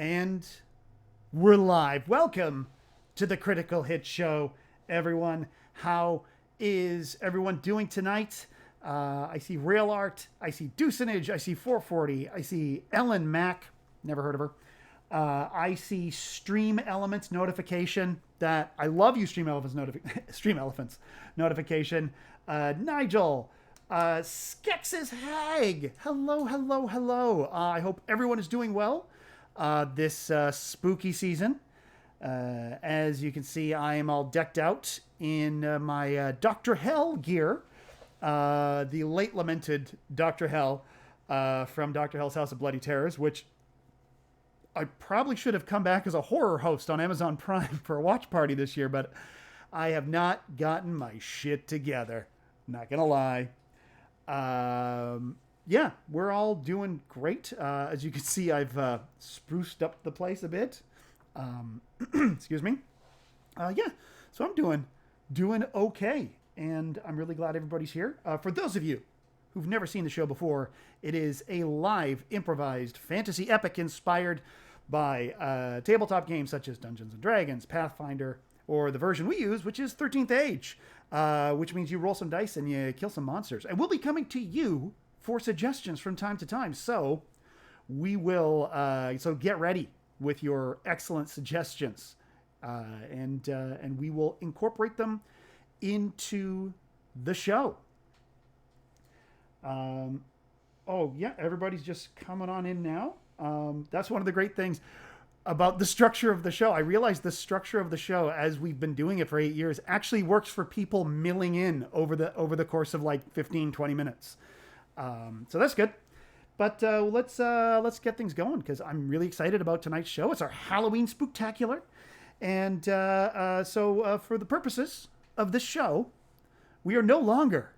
And we're live. Welcome to the Critical Hit Show, everyone. How is everyone doing tonight? I see Rail Art, I see Deucenage, I see 440, I see Ellen Mack, never heard of her. I see Stream Elements notification that I love you, Stream Elephants notification. Nigel, Skex's Hag, hello. I hope everyone is doing well this spooky season. As you can see, I am all decked out in my Dr. Hell gear. The late lamented Dr. Hell from Dr. Hell's House of Bloody Terrors, which I probably should have come back as a horror host on Amazon Prime for a watch party this year, but I have not gotten my shit together. Not gonna lie. Yeah, we're all doing great. As you can see, I've spruced up the place a bit. Excuse me. Yeah, so I'm doing okay, and I'm really glad everybody's here. For those of you who've never seen the show before, it is a live, improvised fantasy epic inspired by tabletop games such as Dungeons & Dragons, Pathfinder, or the version we use, which is 13th Age, which means you roll some dice and you kill some monsters. And we'll be coming to you for suggestions from time to time. So we will, so get ready with your excellent suggestions, and we will incorporate them into the show. Oh yeah, everybody's just coming on in now. That's one of the great things about the structure of the show. I realized the structure of the show, as we've been doing it for 8 years, actually works for people milling in over the course of like 15-20 minutes. So that's good. But let's get things going, because I'm really excited about tonight's show. It's our Halloween Spooktacular. And so for the purposes of this show, we are no longer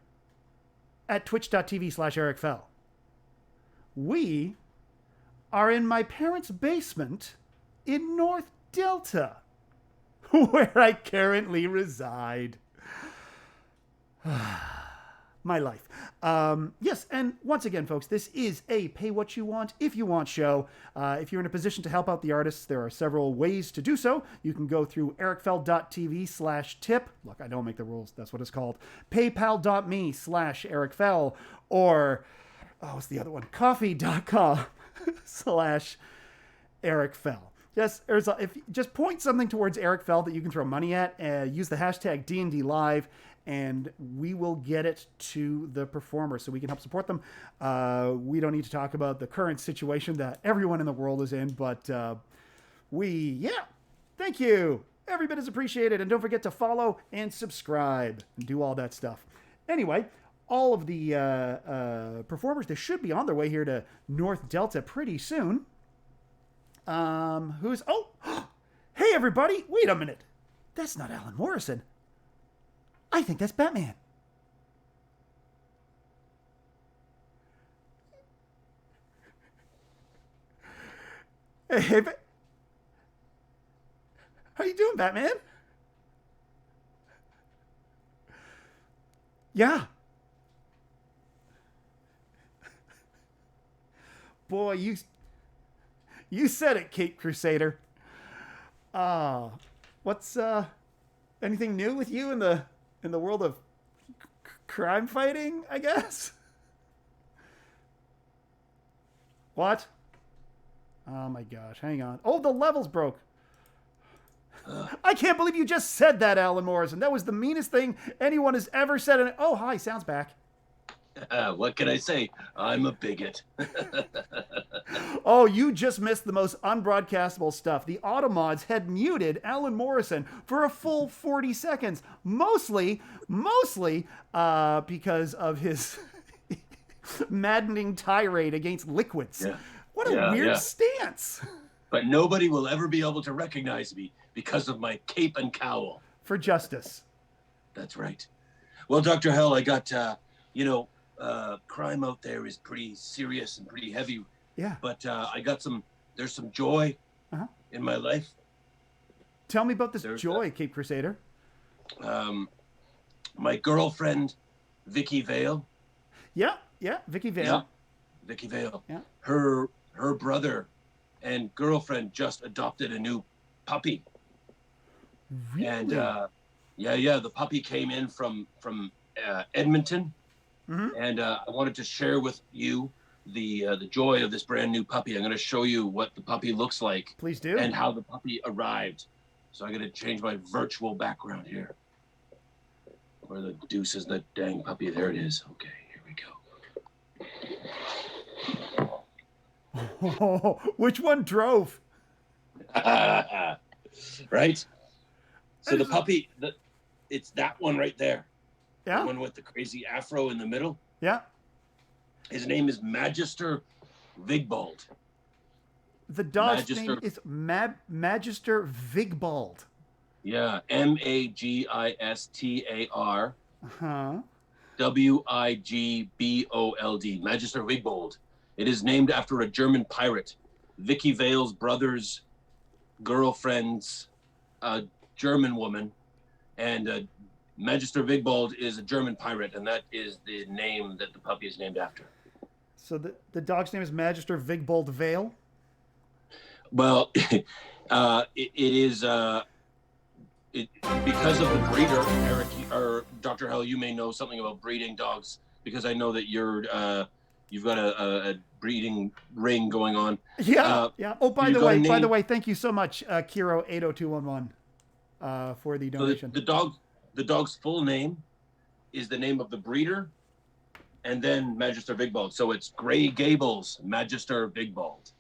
at twitch.tv/EricFell. We are in my parents' basement in North Delta, where I currently reside. My life. Yes, and once again, folks, this is a pay what you want, if you want show. If you're in a position to help out the artists, there are several ways to do so. You can go through ericfell.tv/tip. Look, I don't make the rules. That's what it's called. PayPal.me/ericfell, or, what's the other one? Coffee.com/ericfell. Yes, if just point something towards Eric Fell that you can throw money at, use the hashtag D&D Live, and we will get it to the performer so we can help support them. We don't need to talk about the current situation that everyone in the world is in, but thank you. Every bit is appreciated, and don't forget to follow and subscribe and do all that stuff. Anyway, all of the performers, they should be on their way here to North Delta pretty soon. Hey everybody, wait a minute. That's not Alan Morrison. I think that's Batman. Hey, how you doing, Batman? Yeah. Boy, you said it, Cape Crusader. What's anything new with you in the world of crime fighting, I guess? What? Oh my gosh, hang on. Oh, the levels broke. I can't believe you just said that, Alan Morrison. That was the meanest thing anyone has ever said. Oh, hi, sound's back. What can I say? I'm a bigot. Oh, you just missed the most unbroadcastable stuff. The Automods had muted Alan Morrison for a full 40 seconds, mostly because of his maddening tirade against liquids. Yeah. What a weird stance. But nobody will ever be able to recognize me because of my cape and cowl. For justice. That's right. Well, Dr. Hell, I got, crime out there is pretty serious and pretty heavy. Yeah. But there's some joy in my life. Tell me about this joy, Cape Crusader. My girlfriend, Vicky Vale. Yeah, Vicky Vale. Vicky Vale. Yeah. Her brother and girlfriend just adopted a new puppy. Really? And the puppy came in from Edmonton, and I wanted to share with you the joy of this brand new puppy. I'm going to show you what the puppy looks like. Please do. And how the puppy arrived. So I'm going to change my virtual background here. Where the deuce is that dang puppy? There it is. Okay, here we go. Oh, which one drove? Right? So the puppy, it's that one right there. Yeah. The one with the crazy afro in the middle. Yeah. His name is Magister Vigbald. The dog's Magister. name is Magister Vigbald. Yeah, Magistar. Uh-huh. Wigbold. Magister Vigbald. It is named after a German pirate, Vicky Vale's brother's girlfriend's German woman, and Magister Vigbald is a German pirate, and that is the name that the puppy is named after. So the dog's name is Magister Vigbald Vale? Well, it is because of the breeder, Eric, or Dr. Hell, you may know something about breeding dogs, because I know that you've got a breeding ring going on. Yeah, yeah. Oh, by the way, thank you so much, Kiro80211, for the donation. So the dog's full name is the name of the breeder, and then Magister Vigbald. So it's Gray Gables Magister Vigbald.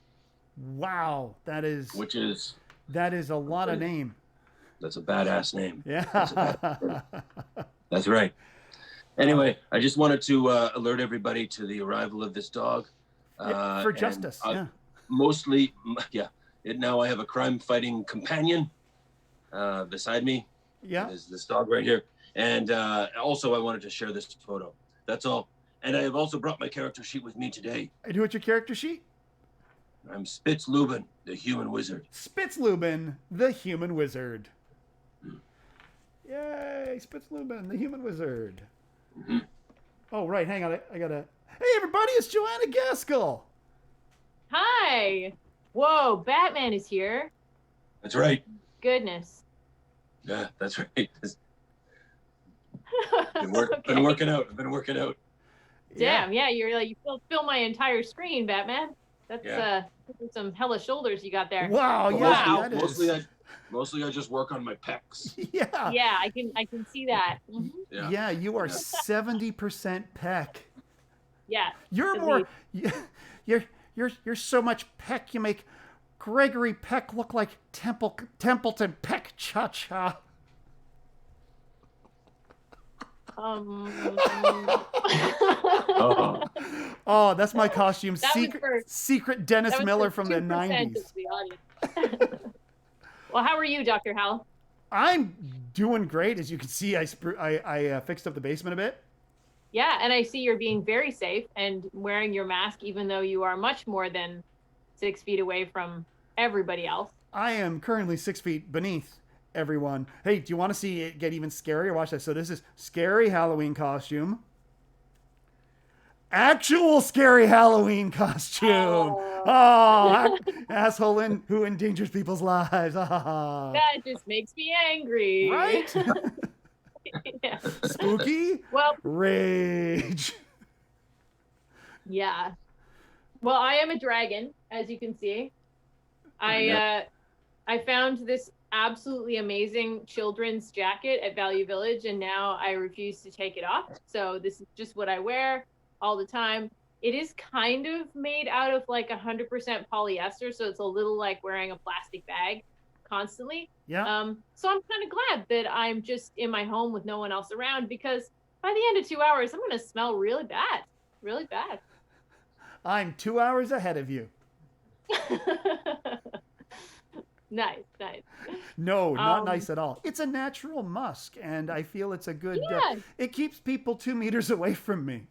Wow, that is a lot of name. That's a badass name. Yeah. That's right. Anyway, I just wanted to alert everybody to the arrival of this dog. For justice, yeah. Mostly, yeah. Now I have a crime-fighting companion beside me. Yeah. There's this dog right here. And also I wanted to share this photo. That's all. And I have also brought my character sheet with me today. And what's your character sheet? I'm Spitzlubin, the human wizard. Spitzlubin, the human wizard. Yay, Spitzlubin, the human wizard. Mm-hmm. Oh, right, hang on. I gotta... Hey, everybody, it's Joanna Gaskell. Hi. Whoa, Batman is here. That's right. Goodness. Yeah, that's right. Been working out. I've been working out. Damn, yeah, you're like, you fill my entire screen, Batman. That's some hella shoulders you got there. Wow, yeah. Mostly I just work on my pecs. Yeah. Yeah, I can see that. Mm-hmm. Yeah, you are 70% peck. Yeah. You're so much peck you make Gregory Peck look like Templeton Peck Cha-Cha. Oh, that's my costume. Secret Dennis Miller from the 90s. Well, how are you, Dr. Howell? I'm doing great. As you can see, I fixed up the basement a bit. Yeah, and I see you're being very safe and wearing your mask, even though you are much more than 6 feet away from everybody else. I am currently 6 feet beneath everyone. Hey, do you want to see it get even scarier? Watch this. So this is scary Halloween costume. Actual scary Halloween costume. Oh, asshole who endangers people's lives. That just makes me angry. Right? Yeah. Spooky? Well, rage. Yeah. Well, I am a dragon, as you can see. I found this absolutely amazing children's jacket at Value Village, and now I refuse to take it off. So this is just what I wear all the time. It is kind of made out of like 100% polyester, so it's a little like wearing a plastic bag constantly. Yeah. So I'm kind of glad that I'm just in my home with no one else around, because by the end of 2 hours, I'm going to smell really bad. Really bad. I'm 2 hours ahead of you. Nice. No, not nice at all. It's a natural musk, and I feel it's a good... it keeps people 2 meters away from me.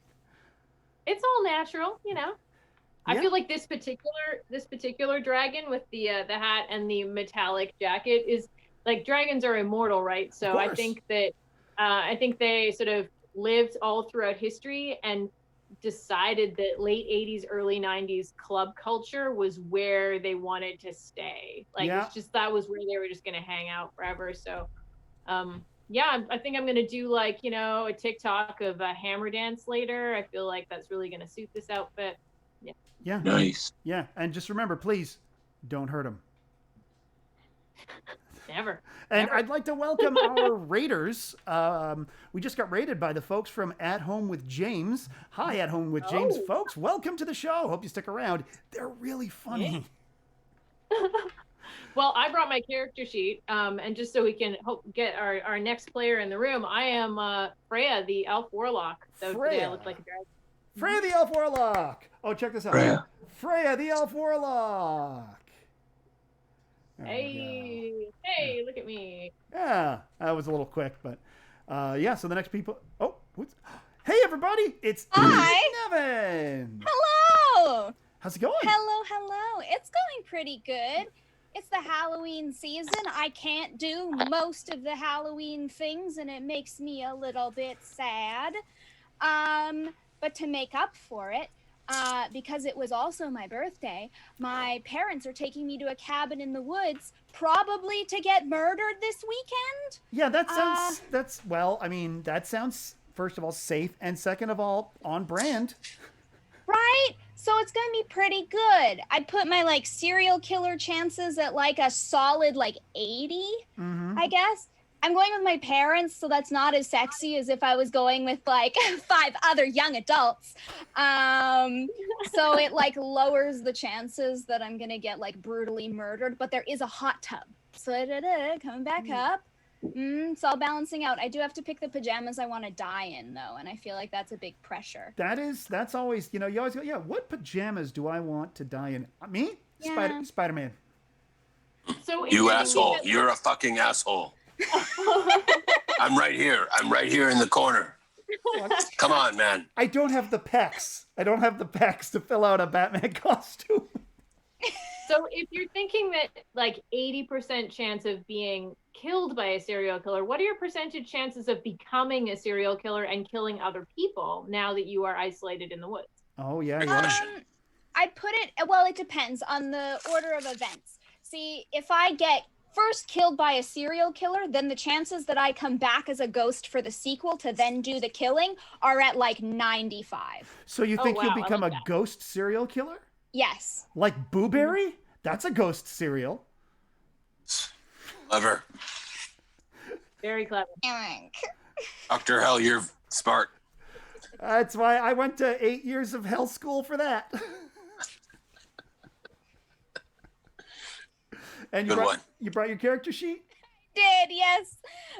It's all natural, you know. I feel like this particular dragon with the hat and the metallic jacket is like, dragons are immortal, right? So I think that I think they sort of lived all throughout history, and decided that late 80s, early 90s club culture was where they wanted to stay. Like, Yeah. it's just, that was where they were just going to hang out forever. So, yeah, I think I'm going to do like, you know, a TikTok of a hammer dance later. I feel like that's really going to suit this outfit. Yeah. Yeah. Nice. Yeah. And just remember, please don't hurt him. Never. And Never. I'd like to welcome our raiders. We just got raided by the folks from At Home with James. Hi, At Home with James, folks. Welcome to the show. Hope you stick around. They're really funny. Well, I brought my character sheet, and just so we can get our next player in the room, I am Freya, the elf warlock. So today I look like a dragon. Freya the elf warlock. Oh, check this out. Freya the elf warlock. Hey, look at me. Yeah, that was a little quick, but yeah, so the next people. Oh, hey, everybody. It's MacNevin. Hello. How's it going? Hello. It's going pretty good. It's the Halloween season. I can't do most of the Halloween things, and it makes me a little bit sad. But to make up for it, because it was also my birthday, my parents are taking me to a cabin in the woods, probably to get murdered this weekend. Yeah, that sounds, that sounds, first of all, safe, and second of all, on brand. Right? So it's going to be pretty good. I'd put my, like, serial killer chances at, like, a solid, like, 80, I guess. I'm going with my parents, so that's not as sexy as if I was going with, like, 5 other young adults. So it, like, lowers the chances that I'm going to get, like, brutally murdered. But there is a hot tub. So coming back up. It's all balancing out. I do have to pick the pajamas I want to die in, though, and I feel like that's a big pressure. That's always, you always go, yeah, what pajamas do I want to die in? Me? Yeah. Spider-Man. So You asshole. You're a fucking asshole. I'm right here in the corner. Come on, man. I don't have the pecs. To fill out a Batman costume. So if you're thinking that like 80% chance of being killed by a serial killer, what are your percentage chances of becoming a serial killer and killing other people now that you are isolated in the woods? Oh, yeah. I put it, well, it depends on the order of events. See, if I get first killed by a serial killer, then the chances that I come back as a ghost for the sequel to then do the killing are at like 95. So you think you'll become a ghost serial killer? Yes. Like Booberry? That's a ghost serial. Clever. Very clever. Dr. Hell, you're smart. That's why I went to 8 years of hell school for that. And you brought your character sheet? I did, yes.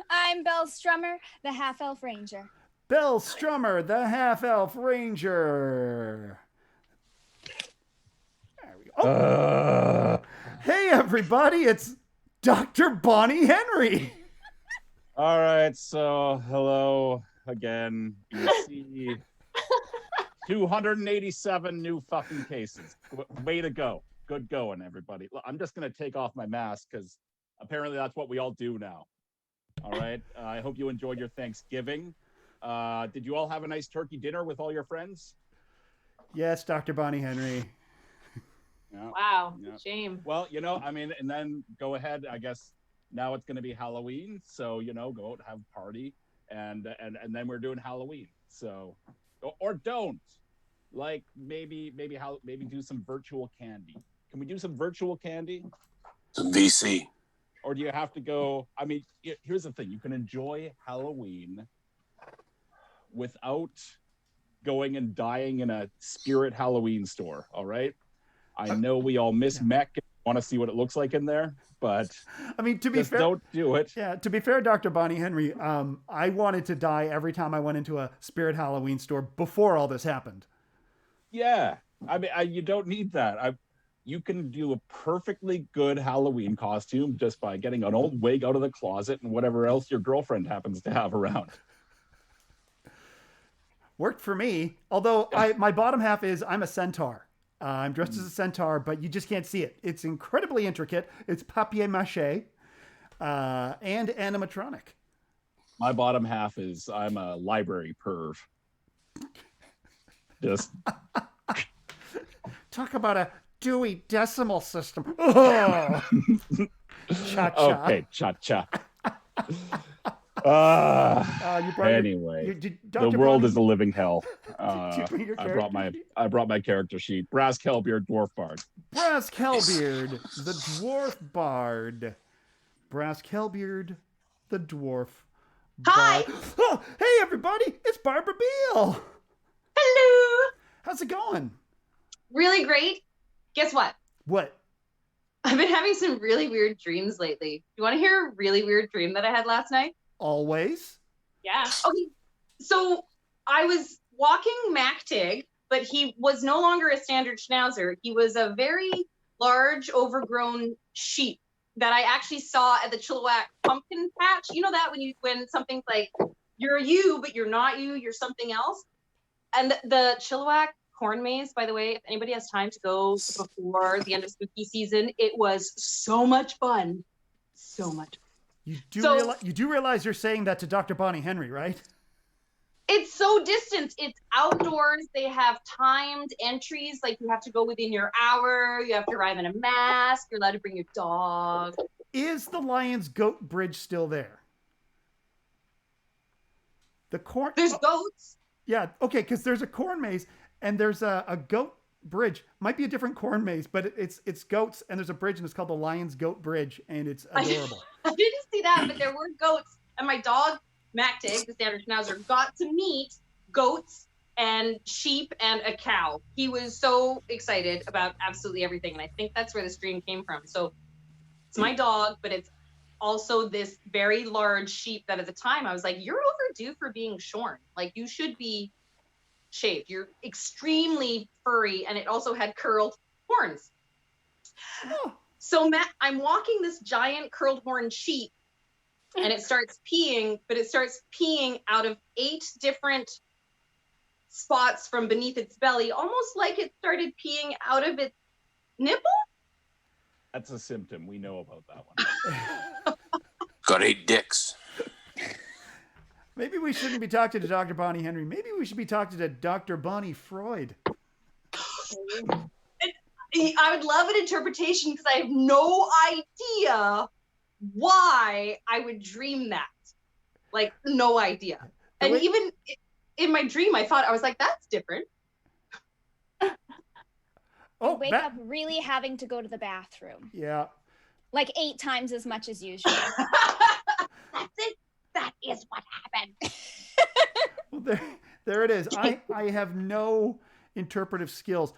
I'm Beall Strummer, the half-elf ranger. Beall Strummer, the half-elf ranger. Hey, everybody, it's Dr. Bonnie Henry. All right, so hello again. You see 287 new fucking cases. Way to go. Good going, everybody. I'm just going to take off my mask because apparently that's what we all do now. All right. I hope you enjoyed your Thanksgiving. Did you all have a nice turkey dinner with all your friends? Yes, Dr. Bonnie Henry. Yeah. Wow, shame. Well, and then go ahead. I guess now it's going to be Halloween, so go out, have a party, and then we're doing Halloween. So, or don't, like maybe do some virtual candy. Can we do some virtual candy? Some VC. Or do you have to go? I mean, here's the thing: you can enjoy Halloween without going and dying in a spirit Halloween store. All right. I know we all miss Mech and want to see what it looks like in there, but I mean, to be fair, don't do it. Yeah, to be fair, Dr. Bonnie Henry, I wanted to die every time I went into a spirit Halloween store before all this happened. Yeah, I mean, you don't need that. You can do a perfectly good Halloween costume just by getting an old wig out of the closet and whatever else your girlfriend happens to have around. Worked for me, although my bottom half is I'm a centaur. I'm dressed as a centaur, but you just can't see it. It's incredibly intricate. It's papier-mâché and animatronic. My bottom half is I'm a library perv. Just Talk about a Dewey Decimal System. Oh. Cha-cha. okay, cha-cha. You brought Anyway, Dr. the world Bonnie, is a living hell. did you bring your I brought my character sheet. Brass Kelbeard Dwarf Bard. Brass Kelbeard, the Dwarf Bard. Brass Kelbeard, the Dwarf Hi. Bard. Oh, hey everybody, it's Barbara Beall. Hello. How's it going? Really great. Guess what? What? I've been having some really weird dreams lately. Do you want to hear a really weird dream that I had last night? Always? Yeah. Okay. So I was walking MacTig, but he was no longer a standard schnauzer. He was a very large, overgrown sheep that I actually saw at the Chilliwack pumpkin patch. You know that when something's like, you're you, but you're not you, you're something else? And the Chilliwack corn maze, by the way, if anybody has time to go before the end of spooky season, it was so much fun. So much fun. You do realize you're saying that to Dr. Bonnie Henry, right? It's so distant. It's outdoors. They have timed entries. Like you have to go within your hour. You have to arrive in a mask. You're allowed to bring your dog. Is the Lion's Goat Bridge still there? There's goats. Yeah, okay, because there's a corn maze and there's a goat bridge. Might be a different corn maze, but it's goats and there's a bridge and it's called the Lion's Goat Bridge and it's adorable. I didn't see that, but there were goats. And my dog, MacTig, the standard schnauzer, got to meet goats and sheep and a cow. He was so excited about absolutely everything. And I think that's where this dream came from. So it's my dog, but it's also this very large sheep that at the time I was like, you're overdue for being shorn. Like you should be shaved. You're extremely furry and it also had curled horns. Oh. So I'm walking this giant curled horn sheep and it starts peeing, but it starts peeing out of 8 different spots from beneath its belly, almost like it started peeing out of its nipple. That's a symptom. We know about that one. Got 8 dicks. Maybe we shouldn't be talking to Dr. Bonnie Henry. Maybe we should be talking to Dr. Bonnie Freud. I would love an interpretation because I have no idea why I would dream that. Like, no idea. And even in my dream, I was like, that's different. You wake up really having to go to the bathroom. Yeah. Like 8 times as much as usual. That's it. That is what happened. Well, there it is. I have no interpretive skills.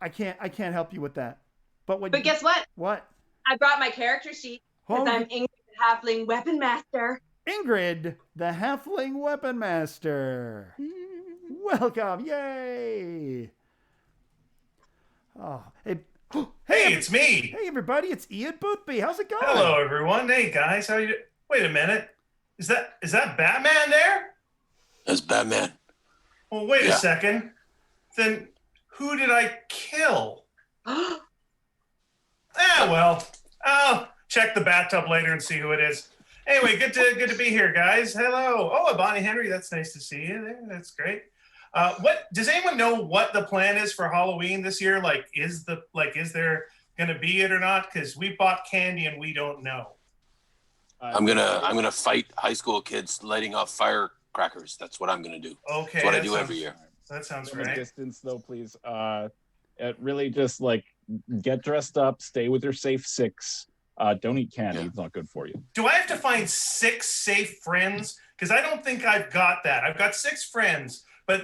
I can't help you with that. But guess what? What? I brought my character sheet because I'm Ingrid, the Halfling Weapon Master. Ingrid, the Halfling Weapon Master. Welcome. Yay. Oh, hey. Hey, it's me. Hey, everybody. It's Ian Boothby. How's it going? Hello, everyone. Hey, guys. How you? Wait a minute. Is that Batman there? That's Batman. Well, wait a second. Then who did I kill? Well, I'll check the bathtub later and see who it is. Anyway, good to be here, guys. Hello. Oh, Bonnie Henry. That's nice to see you there. That's great. What does anyone know what the plan is for Halloween this year? Like, is there gonna be it or not? Because we bought candy and we don't know. I'm gonna fight high school kids lighting off firecrackers. That's what I'm gonna do. Okay, that's what I do every year. That sounds From a right. distance, though, please. It really just like get dressed up, stay with your safe 6. Don't eat candy; it's not good for you. Do I have to find 6 safe friends? Because I don't think I've got that. I've got 6 friends, but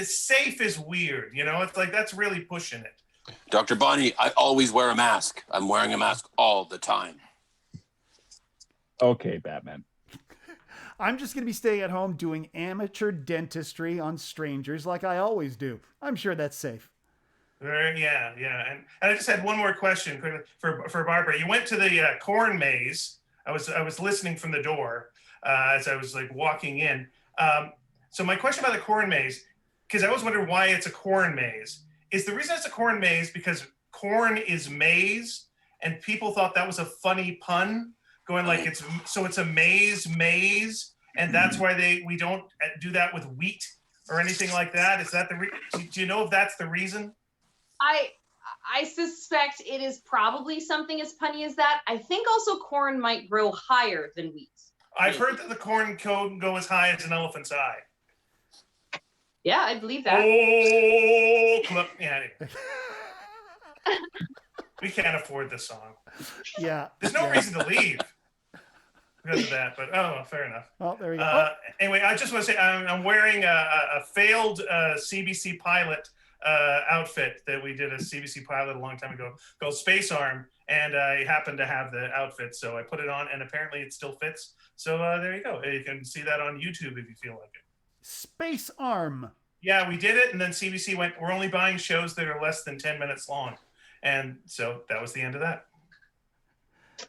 safe is weird. You know, it's like that's really pushing it. Dr. Bonnie, I always wear a mask. I'm wearing a mask all the time. Okay, Batman. I'm just going to be staying at home doing amateur dentistry on strangers like I always do. I'm sure that's safe. Yeah. And I just had one more question for Barbara. You went to the corn maze. I was listening from the door as I was like walking in. So my question about the corn maze, because I always wondered why it's a corn maze. Is the reason it's a corn maze because corn is maize, and people thought that was a funny pun? Going like it's a maze, and that's why we don't do that with wheat. or anything like that? Is that do you know if that's the reason? I suspect it is probably something as punny as that. I think also corn might grow higher than wheat. I've heard that the corn can go as high as an elephant's eye. Yeah, I believe that. Oh, yeah. We can't afford this song. Yeah. There's no reason to leave because of that, but fair enough. Oh, there you go. Anyway, I just want to say I'm wearing a failed CBC pilot outfit that we did a CBC pilot a long time ago called Space Arm, and I happened to have the outfit, so I put it on, and apparently it still fits. So there you go. You can see that on YouTube if you feel like it. Space Arm. Yeah, we did it, and then CBC went, we're only buying shows that are less than 10 minutes long. And so that was the end of that.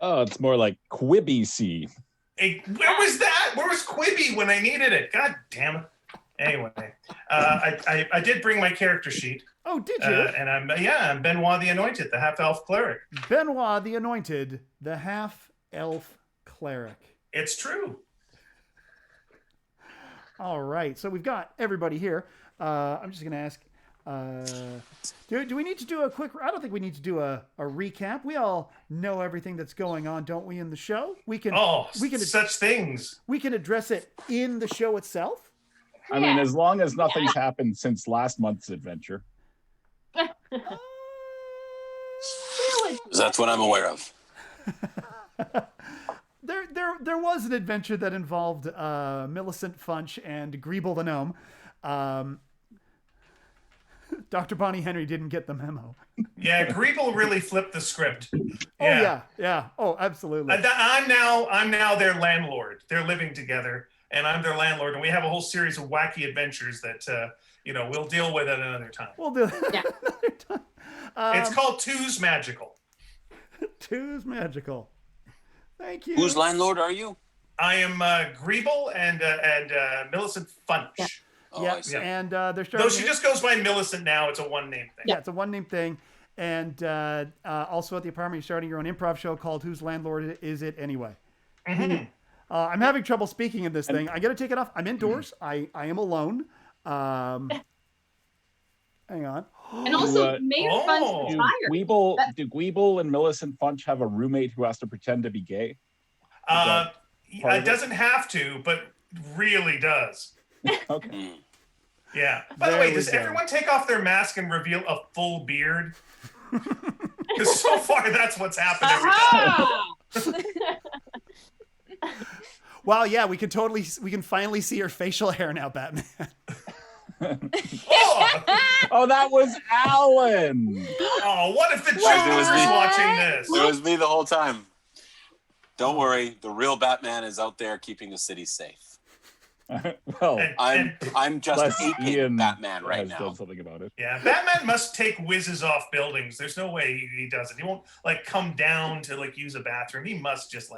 Oh, it's more like Quibi-C. Hey, where was that? Where was Quibi when I needed it? God damn it. Anyway, I did bring my character sheet. Oh, did you? And I'm Benoit the Anointed, the half-elf cleric. Benoit the Anointed, the half-elf cleric. It's true. All right, so we've got everybody here. I'm just going to ask, do we need to do a quick... I don't think we need to do a recap. We all know everything that's going on, don't we, in the show? We can such things. We can address it in the show itself. I mean, as long as nothing's happened since last month's adventure. That's what I'm aware of. There was an adventure that involved Millicent Funch and Greeble the Gnome. Dr. Bonnie Henry didn't get the memo. Yeah, Greeble really flipped the script. Yeah. Oh, yeah. Oh, absolutely. I'm now their landlord. They're living together, and I'm their landlord, and we have a whole series of wacky adventures that we'll deal with at another time. We'll do it another time. It's called Two's Magical. Two's Magical. Thank you. Whose landlord are you? I am Greeble and Millicent Funch. Yeah. Oh, Yeah, I see. and they're starting. Though she just goes by Millicent now, it's a one-name thing. Yeah, it's a one-name thing. And also at the apartment, you're starting your own improv show called Whose Landlord Is It Anyway? Mm-hmm. I'm having trouble speaking in this thing. I got to take it off. I'm indoors. I am alone. Hang on. And also, Mayor Funch is tired. Do Gweeble and Millicent Funch have a roommate who has to pretend to be gay? It doesn't have to, but really does. Okay. Yeah. By the way, does everyone take off their mask and reveal a full beard? Because so far, that's what's happened every time. Wow, yeah, we can finally see your facial hair now, Batman. Oh, that was Alan. Oh, what if the children was watching this? It was me the whole time. Don't worry, the real Batman is out there keeping the city safe. Well, I'm just aping Batman right now. Done something about it. Yeah, Batman must take whizzes off buildings. There's no way he does it. He won't come down to use a bathroom. He must just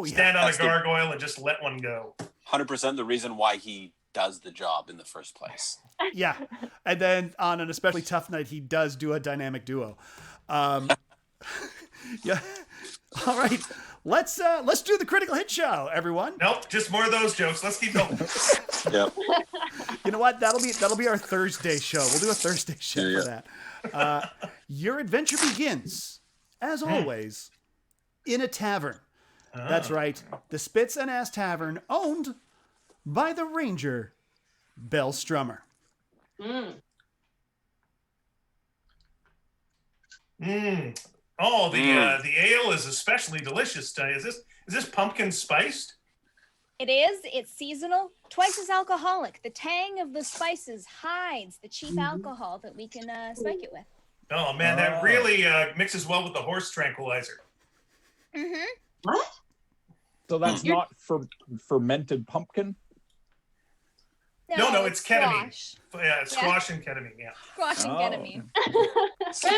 stand on a gargoyle and just let one go. 100% the reason why he does the job in the first place. Yeah, and then on an especially tough night, he does do a dynamic duo. Yeah. All right. Let's do the critical hit show, everyone. Nope, just more of those jokes. Let's keep going. Yep. You know what? That'll be our Thursday show. We'll do a Thursday show for that. Your adventure begins, as always, in a tavern. That's right, the Spits and Ass Tavern, owned by the Ranger, Beall Strummer. Oh, the ale is especially delicious today. Is this pumpkin spiced? It is. It's seasonal, twice as alcoholic. The tang of the spices hides the cheap alcohol that we can spike it with. Oh man, that really mixes well with the horse tranquilizer. Mm-hmm. What? So that's not fermented pumpkin? No, it's ketamine. Squash. Yeah, squash and ketamine. Yeah. Squash and ketamine.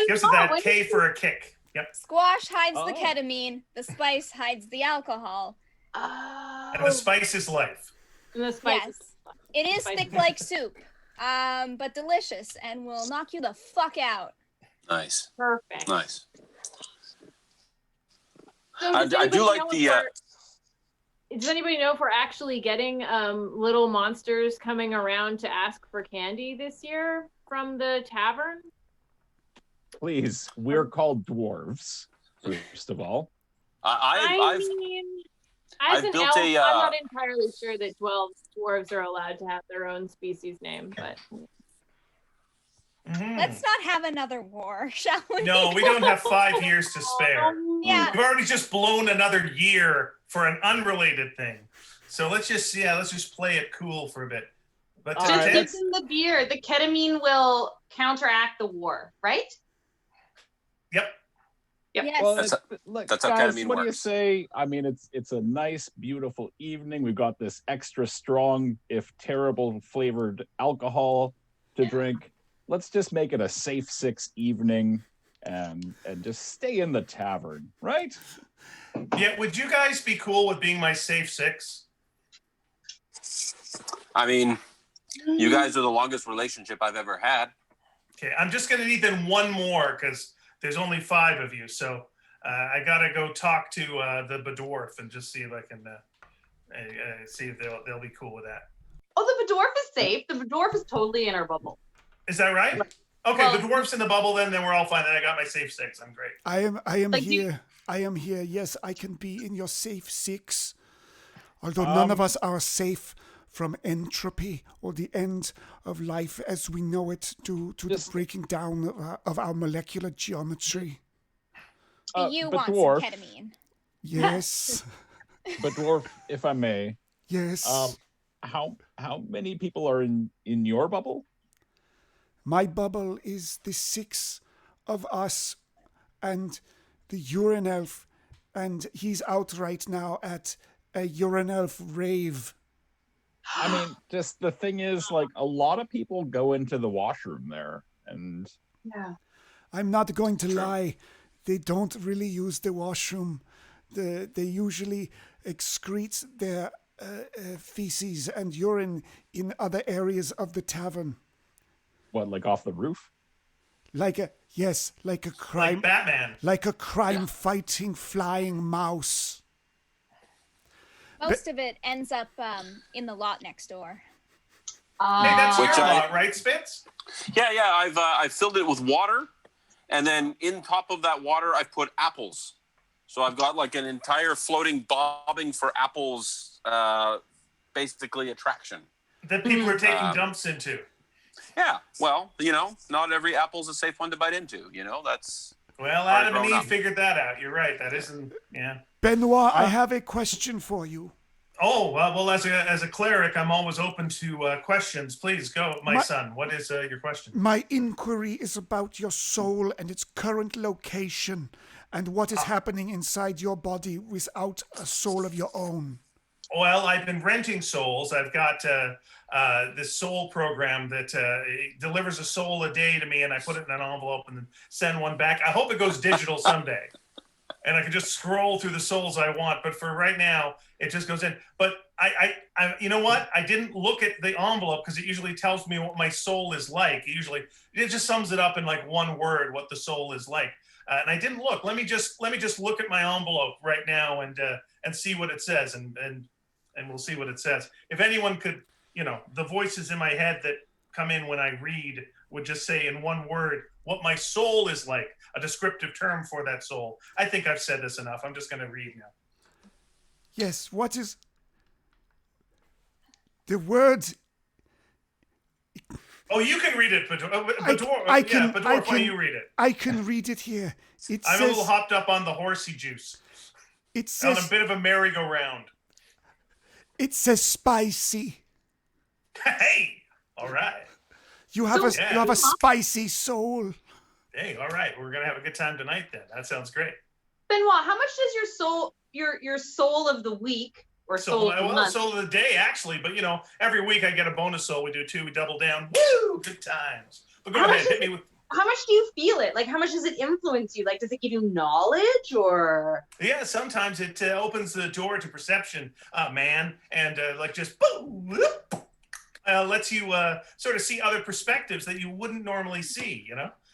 Gives it that K for a kick. Yep. Squash hides the ketamine. The spice hides the alcohol. And the spice is life. And the spice. Yes. It is thick like soup, but delicious and will knock you the fuck out. Nice. Perfect. Nice. So I do like the. does anybody know if we're actually getting little monsters coming around to ask for candy this year from the tavern? Please, we're called dwarves, first of all. I mean, as I've an built elf, a, I'm not entirely sure that dwarves are allowed to have their own species name, but... Let's not have another war, shall we? No, we don't have 5 years to spare. Yeah. We've already just blown another year for an unrelated thing. So let's just play it cool for a bit. But Just give them the beer. The ketamine will counteract the war, right? Yep. Yes. Well, That's how guys, ketamine what do you works. say? I mean, it's a nice, beautiful evening. We've got this extra strong, if terrible, flavored alcohol to drink. Let's just make it a safe 6 evening and just stay in the tavern, right? Yeah, would you guys be cool with being my safe 6? I mean, you guys are the longest relationship I've ever had. Okay, I'm just going to need then one more because there's only 5 of you. So I got to go talk to the Bedwarf and just see if I can see if they'll be cool with that. Oh, the Bedwarf is safe. The Bedwarf is totally in our bubble. Is that right? Okay, Well, the Dwarf's in the bubble then we're all fine. Then I got my safe 6. I'm great. I am Like here. I am here. Yes, I can be in your safe 6. Although none of us are safe from entropy or the end of life as we know it due to the breaking down of our molecular geometry. You but want dwarf, some ketamine. Yes. But dwarf, if I may, Yes. how many people are in your bubble? My bubble is the 6 of us and the urine elf, and he's out right now at a urine elf rave. I mean, just the thing is, like, a lot of people go into the washroom there, and Yeah. I'm not going to lie. They don't really use the washroom. They usually excrete their feces and urine in other areas of the tavern. what, like off the roof? Like a crime, Like Batman. like a crime-fighting flying mouse. Most of it ends up in the lot next door. Hey, that's your Which I- lot, right, Spitz? Yeah, I've filled it with water, and then in top of that water, I've put apples. So I've got like an entire floating bobbing for apples, basically attraction. That people are taking dumps into. Yeah, well, not every apple's a safe one to bite into. That's Well, Hard Adam and grown Eve up. figured that out. You're right. That isn't, yeah. Benoit, I have a question for you. Oh, well, as a cleric, I'm always open to questions. Please go, my son. What is your question? My inquiry is about your soul and its current location and what is happening inside your body without a soul of your own. Well, I've been renting souls. I've got this soul program that delivers a soul a day to me, and I put it in an envelope and then send one back. I hope it goes digital someday, and I can just scroll through the souls I want. But for right now, it just goes in. But I you know what? I didn't look at the envelope because it usually tells me what my soul is like. It just sums it up in like one word what the soul is like. And I didn't look. Let me just look at my envelope right now and see what it says, and we'll see what it says. If anyone could, the voices in my head that come in when I read would just say in one word what my soul is like, a descriptive term for that soul. I think I've said this enough. I'm just going to read now. Yes, what is the word? Oh, you can read it, Bedwarf. I Why you read it? I can read it here. It I'm says, a little hopped up on the horsey juice. It On a says, bit of a merry-go-round. it says spicy. Hey, all right. You have Yeah. you have a spicy soul. Hey, all right. We're gonna have a good time tonight then. That sounds great. Benoit, how much does your soul, your soul of the week or soul of the month? Soul of the day actually, but every week I get a bonus soul. We do 2. We double down. Woo! Good times. But go How ahead, much hit me with. How much do you feel it? Like, how much does it influence you? Like, does it give you knowledge or? Yeah, sometimes it opens the door to perception, man, and like just boom, whoop, lets you sort of see other perspectives that you wouldn't normally see.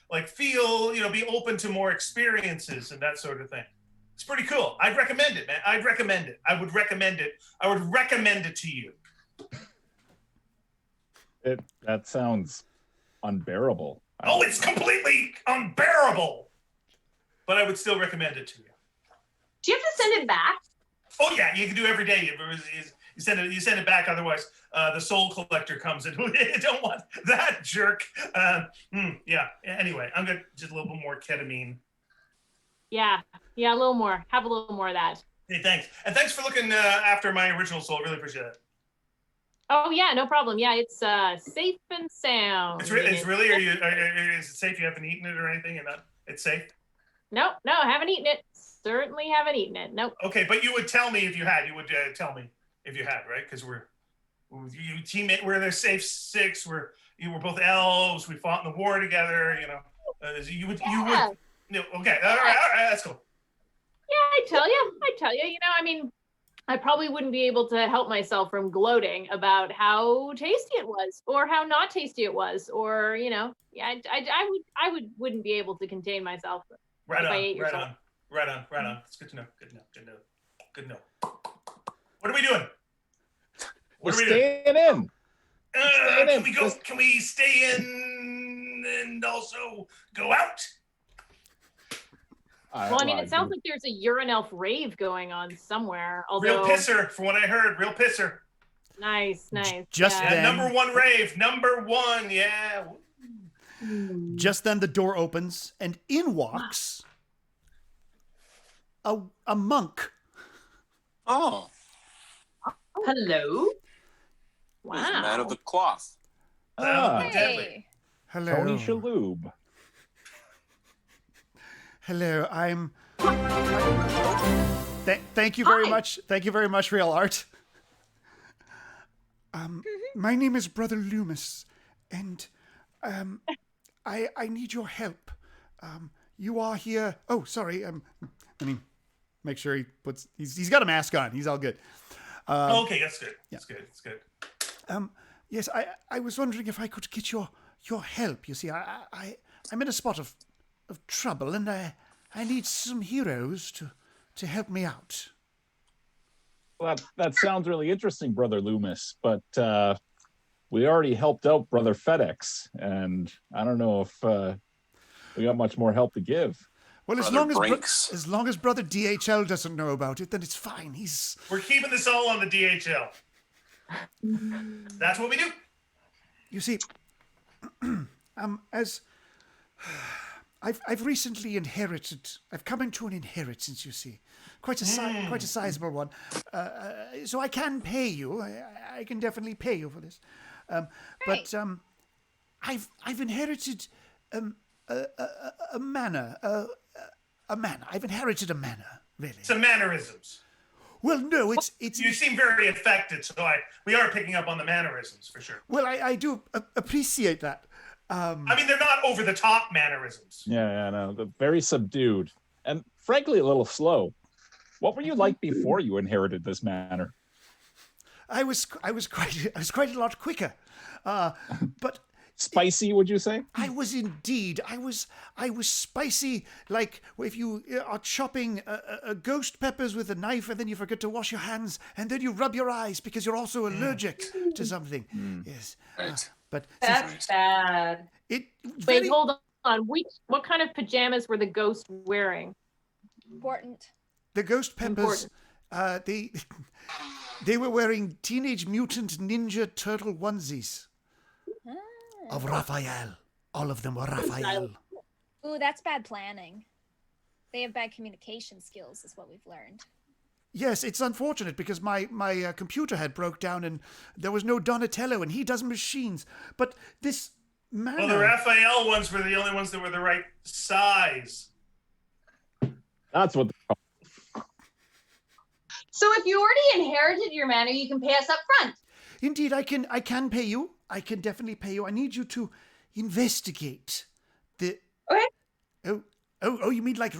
Like feel, be open to more experiences and that sort of thing. It's pretty cool. I'd recommend it, man. I'd recommend it. I would recommend it. I would recommend it to you. That sounds unbearable. Oh, it's completely unbearable. But I would still recommend it to you. Do you have to send it back? Oh yeah, you can do every day. You send it back. Otherwise, the soul collector comes and you don't want that jerk. Yeah. Anyway, I'm gonna just a little bit more ketamine. Yeah, a little more. Have a little more of that. Hey, thanks, and thanks for looking after my original soul. Really appreciate it. Oh yeah, no problem. Yeah, it's safe and sound. It's really. Is it safe? You haven't eaten it or anything, and it's safe. No, I haven't eaten it. Certainly haven't eaten it. Nope. Okay, but you would tell me if you had. You would tell me if you had, right? Because we're teammate. We're the safe six. We're both elves. We fought in the war together. You know, you would. No, okay, all right, that's cool. Yeah, I tell you. You know, I mean, I probably wouldn't be able to help myself from gloating about how tasty it was, or how not tasty it was, or you know, yeah, I wouldn't be able to contain myself. Right on. It's good to know. Good to know. What are we doing? We're staying in. Can we go? Can we stay in and also go out? Well, I mean, it sounds like there's a urine elf rave going on somewhere. Although... Real pisser, from what I heard. Real pisser. Nice. Just then, number one rave. Number one, yeah. Just then the door opens and in walks a monk. Oh. Hello. Wow. He's a man of the cloth. Hey. Hello. Tony Shalhoub. Hello, I'm... Thank you very much. Thank you very much, Real Art. My name is Brother Loomis, and I need your help. You are here... Oh, sorry. Let me make sure he puts... He's got a mask on. He's all good. Okay, that's good. Yeah. That's good. Yes, I was wondering if I could get your help. You see, I'm in a spot of trouble, and I need some heroes to help me out. Well, that sounds really interesting, Brother Loomis, but we already helped out Brother FedEx, and I don't know if we got much more help to give. Well, as Brother long as Brother DHL doesn't know about it, then it's fine. We're keeping this all on the DHL. That's what we do. You see, as I've recently inherited. I've come into an inheritance. You see, quite a sizable one. So I can pay you. I can definitely pay you for this. But I've inherited a manor. A manor. I've inherited a manor. Really. Some mannerisms. Well, no, it's. You seem very affected, so we are picking up on the mannerisms for sure. Well, I do appreciate that. I mean, they're not over the top mannerisms. Yeah, no, they're very subdued and frankly a little slow. What were you like before you inherited this manor? I was quite a lot quicker, but. Spicy, would you say? I was indeed. I was spicy, like if you are chopping ghost peppers with a knife and then you forget to wash your hands and then you rub your eyes because you're also allergic to something. Yes. Right. But That's bad. Wait, hold on. What kind of pajamas were the ghosts wearing? Important. The ghost peppers, they were wearing Teenage Mutant Ninja Turtle onesies. Of Raphael. All of them were Raphael. Ooh, that's bad planning. They have bad communication skills, is what we've learned. Yes, it's unfortunate because my computer had broke down and there was no Donatello and he does machines. But this manor... Well, the Raphael ones were the only ones that were the right size. That's what... So if you already inherited your manor, you can pay us up front. Indeed, I can pay you. I can definitely pay you. I need you to investigate the... Okay. Oh, you mean like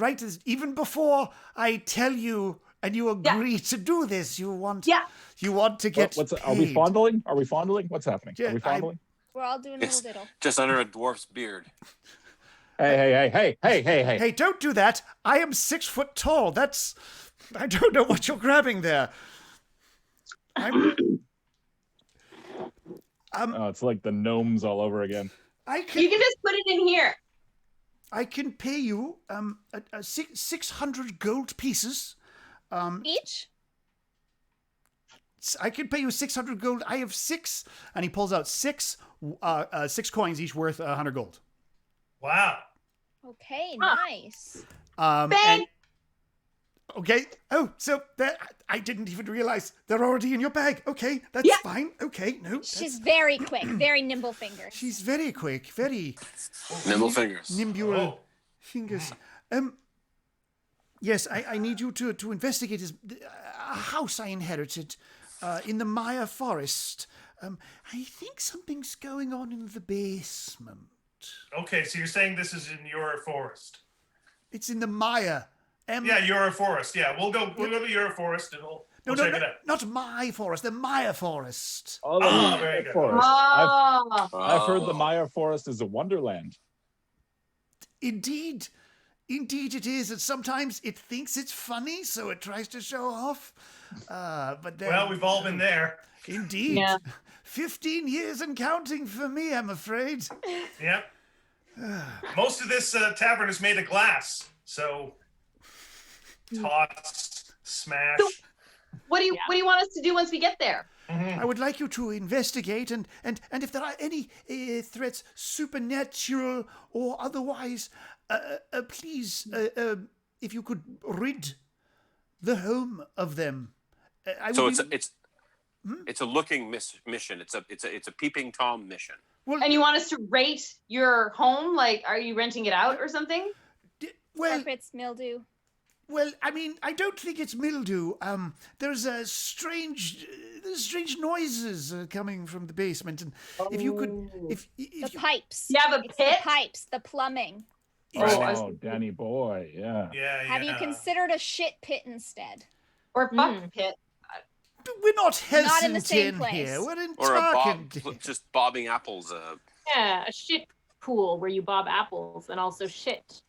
even before I tell you and you agree to do this, you want to get paid. Are we fondling? What's happening? Yeah, Are we fondling? We're all doing a little diddle. Just under a dwarf's beard. Hey. Hey, don't do that. I am 6 foot tall. I don't know what you're grabbing there. It's like the gnomes all over again. You can just put it in here. I can pay you 600 gold pieces. Each? I can pay you 600 gold. I have 6, and he pulls out 6 coins, each worth 100 gold. Wow. Okay, nice. And, okay. Oh, so I didn't even realize they're already in your bag. Okay, that's fine. Okay, no. She's very quick, very nimble fingers. She's very quick, very Nimble fingers. nimble fingers. Yes, I need you to investigate a house I inherited in the Maya forest. I think something's going on in the basement. Okay, so you're saying this is in your forest? It's in the Maya. Yeah, your forest. Yeah, we'll go to your forest and we'll check it out. Not my forest, the Maya forest. Oh, the very good. forest. Oh. I've heard the Maya forest is a wonderland. Indeed it is, and sometimes it thinks it's funny, so it tries to show off. But then, Well, we've all been there. Indeed. Yeah. 15 years and counting for me, I'm afraid. Yep. Most of this tavern is made of glass, so toss, smash. So, what do you want us to do once we get there? I would like you to investigate, and if there are any threats, supernatural or otherwise, please, if you could rid the home of them. It's a looking mission. It's a peeping Tom mission. Well, And you want us to rate your home? Like, are you renting it out or something? Carpets, mildew. Well, I mean, I don't think it's mildew. There's strange noises coming from the basement, and if you could, The pipes. Yeah, the It's pit? the pipes, the plumbing. Oh, Danny boy, yeah. Yeah. Have you considered a shit pit instead? Or fuck pit? we're not Not in the Helsinki same place. here. We're in Or Tarkindale. just bobbing apples. Yeah, a shit pool where you bob apples and also shit.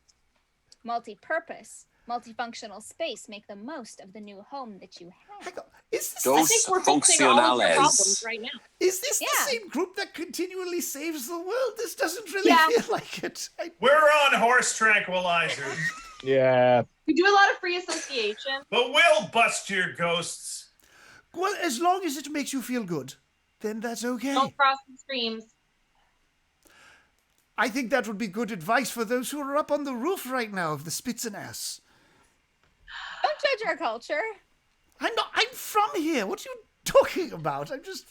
Multi-purpose, multifunctional space. Make the most of the new home that you have. Hang on. Is this, I Dos think we're fixing all of your funcionales. problems right now. is this the Yeah. same group that continually saves the world? This doesn't really Yeah. feel like it. We're on horse tranquilizers, Yeah. We do a lot of free association. but we'll bust your ghosts. Well, as long as it makes you feel good, then that's okay. Don't cross the streams. I think that would be good advice for those who are up on the roof right now of the Spitzenass. Don't judge our culture. I'm from here. What are you talking about? I'm just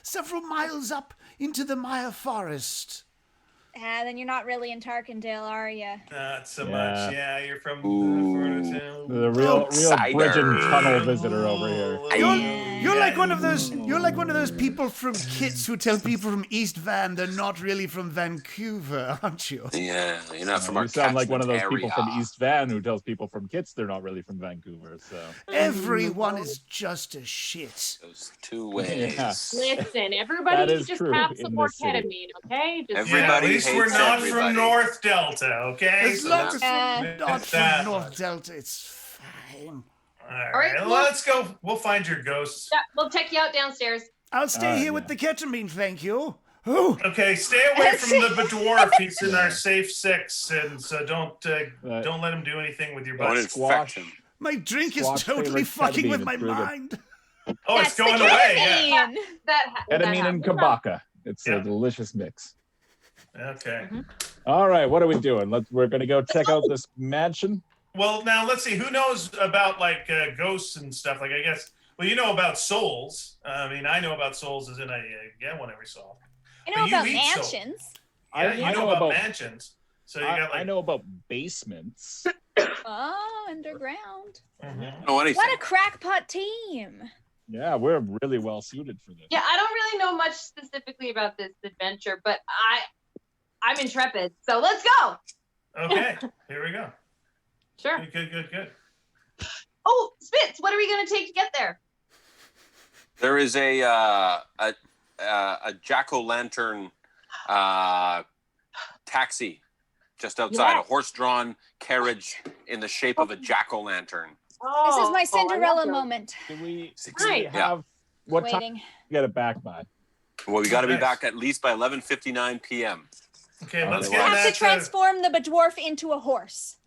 several miles up into the Maya forest. Then you're not really in Tarkindale, are you? Not so Yeah. much. Yeah, you're from Ooh. the town. The real Outsider. bridge and tunnel visitor over here. You're like one of those people from Kits who tell people from East Van they're not really from Vancouver, aren't you? Yeah, you're not from You our sound like one of those catchment people from area. East Van who tells people from Kits they're not really from Vancouver. So Everyone is just a shit. Those two ways. Yeah. Listen, That everybody is just true have some in more this city. ketamine, okay? Just Everybody Yeah, at least we're hates not everybody. from North Delta, okay? As So long that's- as we're not It's that from North much. Delta, it's fine. All right, right, well- let's go. We'll find your ghosts. Yeah, we'll check you out downstairs. I'll stay here with the ketamine, thank you. Oh, Okay, stay away from the dwarf. He's in our safe 6, and so don't let him do anything with your Don't butt. infect Squash. him. my drink is Squash totally favorite fucking ketamine with is my really good. mind. Oh, That's it's going the away. Yeah. ketamine. Ketamine and kabaka. It's Yeah. a delicious mix. Okay. All right, what are we doing? We're gonna go check out this mansion. Well, now let's see. Who knows about like ghosts and stuff? Like, I guess. Well, you know about souls. I mean, I know about souls as in I get one every so often. I But know you about eat soul. mansions. Yeah, you I know about mansions. So you got like. I know about basements. Oh, underground. Mhm. No anything. What a crackpot team. Yeah, we're really well suited for this. Yeah, I don't really know much specifically about this adventure, but I'm intrepid. So let's go. Okay, here we go. sure. Good. Oh, Spitz, what are we gonna take to get there? There is a jack-o'-lantern taxi just outside, Yeah. a horse-drawn carriage in the shape of a jack-o'-lantern. This is my I love Cinderella those. moment. Do we Right. have what time Waiting. to get it back by? Well, we got to be Nice. back at least by 11:59 p.m. Okay, let's Okay, We get have that. to transform the dwarf into a horse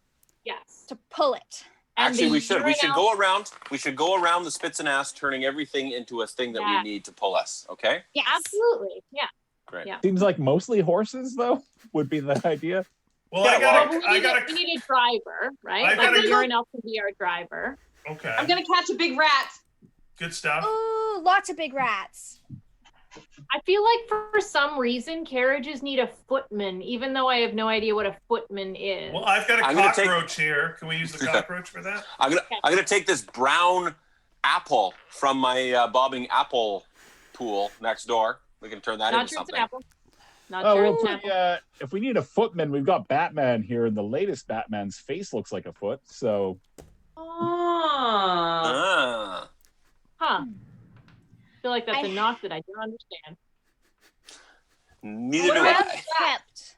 Yes. to pull it. And Actually, the we should. We should urinal- go around. We should go around the spits and ass, turning everything into a thing that Yeah. we need to pull us. Okay. Yes. Absolutely. Yeah. Great. Yeah. Seems like mostly horses, though, would be the idea. Well, Yeah, I got Well, we need a driver, right? I Like gotta the go- urinal can be our driver. Okay. I'm gonna catch a big rat. Good stuff. Ooh, lots of big rats. I feel like for some reason carriages need a footman, even though I have no idea what a footman is. Well, I've got a I'm gonna take- cockroach here. Can we use the cockroach for that? I'm gonna take this brown apple from my bobbing apple pool next door. We can turn that Not into sure it's an something. apple. Not Oh, sure well, it's an apple. if we need a footman, we've got Batman here, and the latest Batman's face looks like a foot. So Oh. Ah. Huh. I feel like that's I- a knock that I don't understand. Neither What do about- I. Kept.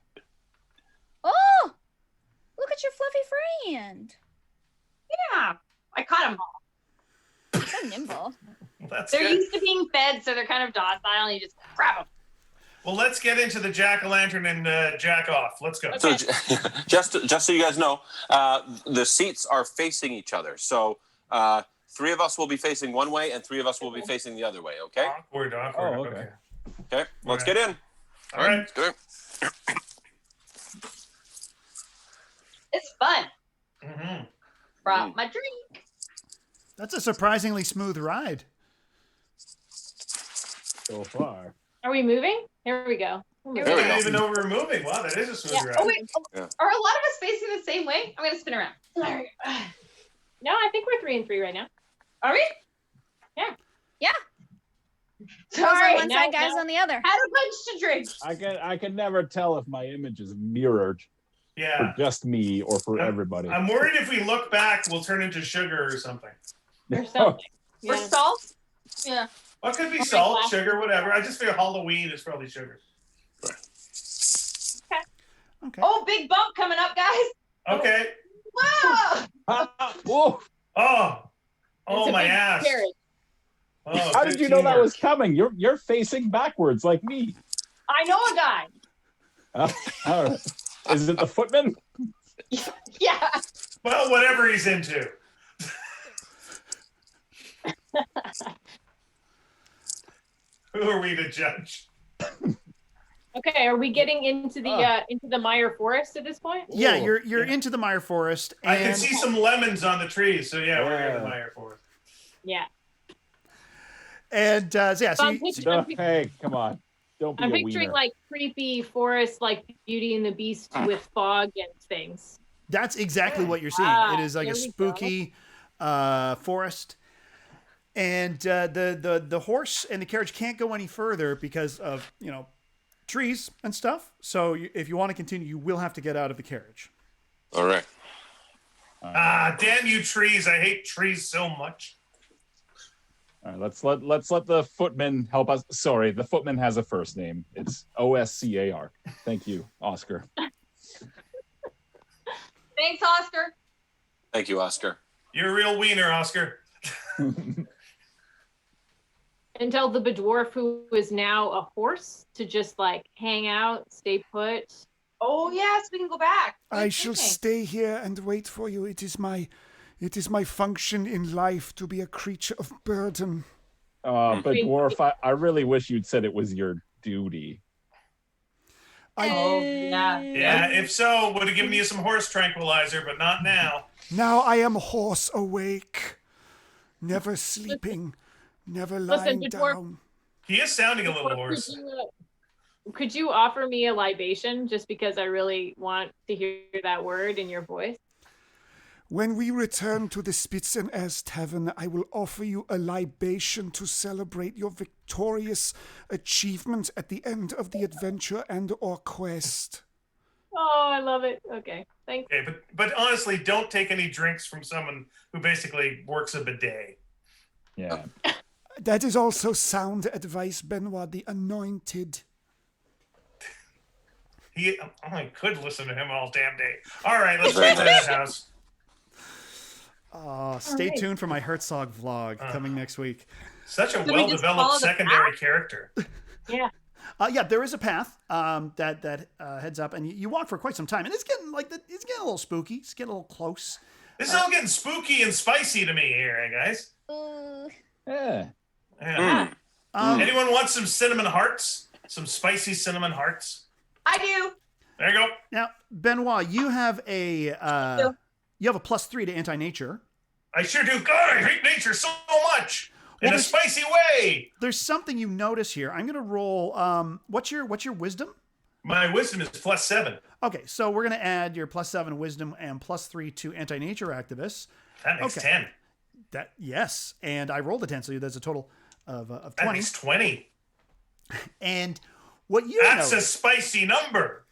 Oh, look at your fluffy friend. Yeah. I caught them all. So nimble. That's They're good. used to being fed, so they're kind of docile, and you just grab them. Well, let's get into the jack-o'-lantern and jack off. Let's go. So just so you guys know, the seats are facing each other. So 3 of us will be facing one way, and 3 of us will be facing the other way. Okay. Awkward. Oh, okay. Okay. Okay. Let's All get in. All right. Let's do it. It's fun. Mm-hmm. Brought my drink. That's a surprisingly smooth ride. so far, Are we moving? Here we go. We're There I we moving. didn't go. even know we were moving. Wow, that is a smooth Yeah. ride. Oh wait, Yeah. are a lot of us facing the same way? I'm gonna spin around. No, I think we're 3 and 3 right now. Are we? Yeah. Yeah. Girls Sorry, on one side, now- guys on the other. Had a bunch to drink. I can never tell if my image is mirrored Yeah. for just me or for I'm- everybody. I'm worried if we look back, we'll turn into sugar or something. Or something. Or Yeah. salt. Yeah. Well, it could be Okay, salt, classic. sugar, whatever. I just feel Halloween is probably sugar. Okay. Oh, big bump coming up, guys. Okay. Whoa! Whoa! Oh. It's Oh, a my big ass. carrot. Oh, How good did you know that teamwork. was coming? You're facing backwards like me. I know a guy. All right. Is it the footman? Yeah. Well, whatever he's into. Who are we to judge? Okay, are we getting into the Meyer Forest at this point? Yeah, Ooh. you're into the Meyer Forest, I can and see some lemons on the trees, so yeah, we're in Yeah. the Meyer Forest. Yeah. so yeah, So so I'm you, picturing, No, hey, come on. Don't be I'm a picturing wiener. like creepy forest, like Beauty and the Beast with fog and things. that's exactly what you're seeing. It is like Here a we go. spooky forest, and the horse and the carriage can't go any further because of trees and stuff. So if you want to continue, you will have to get out of the carriage. All right. Ah, damn you trees. I hate trees so much. All right, let's let the footman help us. Sorry, the footman has a first name. It's Oscar. Thank you, Oscar. Thanks, Oscar. Thank you, Oscar. You're a real wiener, Oscar. And tell the dwarf who is now a horse to just like hang out, stay put. Oh yes, we can go back. I Good shall thinking. stay here and wait for you. It is my function in life to be a creature of burden. But dwarf, I really wish you'd said it was your duty. Oh yeah. Yeah, if so, would have given you some horse tranquilizer, but not now. Now I am horse awake, never sleeping, never lying the dwarf- down. He is sounding a little Or hoarse. could you offer me a libation just because I really want to hear that word in your voice? When we return to the Spitzeners Tavern, I will offer you a libation to celebrate your victorious achievement at the end of the adventure and or quest. Oh, I love it. Okay, thanks. Okay, but honestly, don't take any drinks from someone who basically works a bidet. Yeah. That is also sound advice, Benoit the Anointed. I could listen to him all damn day. All right, let's get to that house. Stay tuned for my Herzog vlog coming next week. Such a So we just follow well-developed the secondary character. Yeah. Yeah, there is a path that heads up, and you walk for quite some time, and it's getting it's getting a little spooky. It's getting a little close. This is all getting spooky and spicy to me here, guys. Yeah. Yeah. Anyone want some cinnamon hearts? Some spicy cinnamon hearts? I do. There you go. Now, Benoit, you have a +3 to anti-nature. I sure do. God, I hate nature so much. Well, In a spicy way. There's something you notice here. I'm gonna roll. What's your wisdom? My wisdom is +7. Okay, so we're gonna add your +7 wisdom and +3 to anti-nature activists. That makes 10. Yes, and I rolled a 10, so that's a total of 20. That makes 20. And what you That's notice, a spicy number.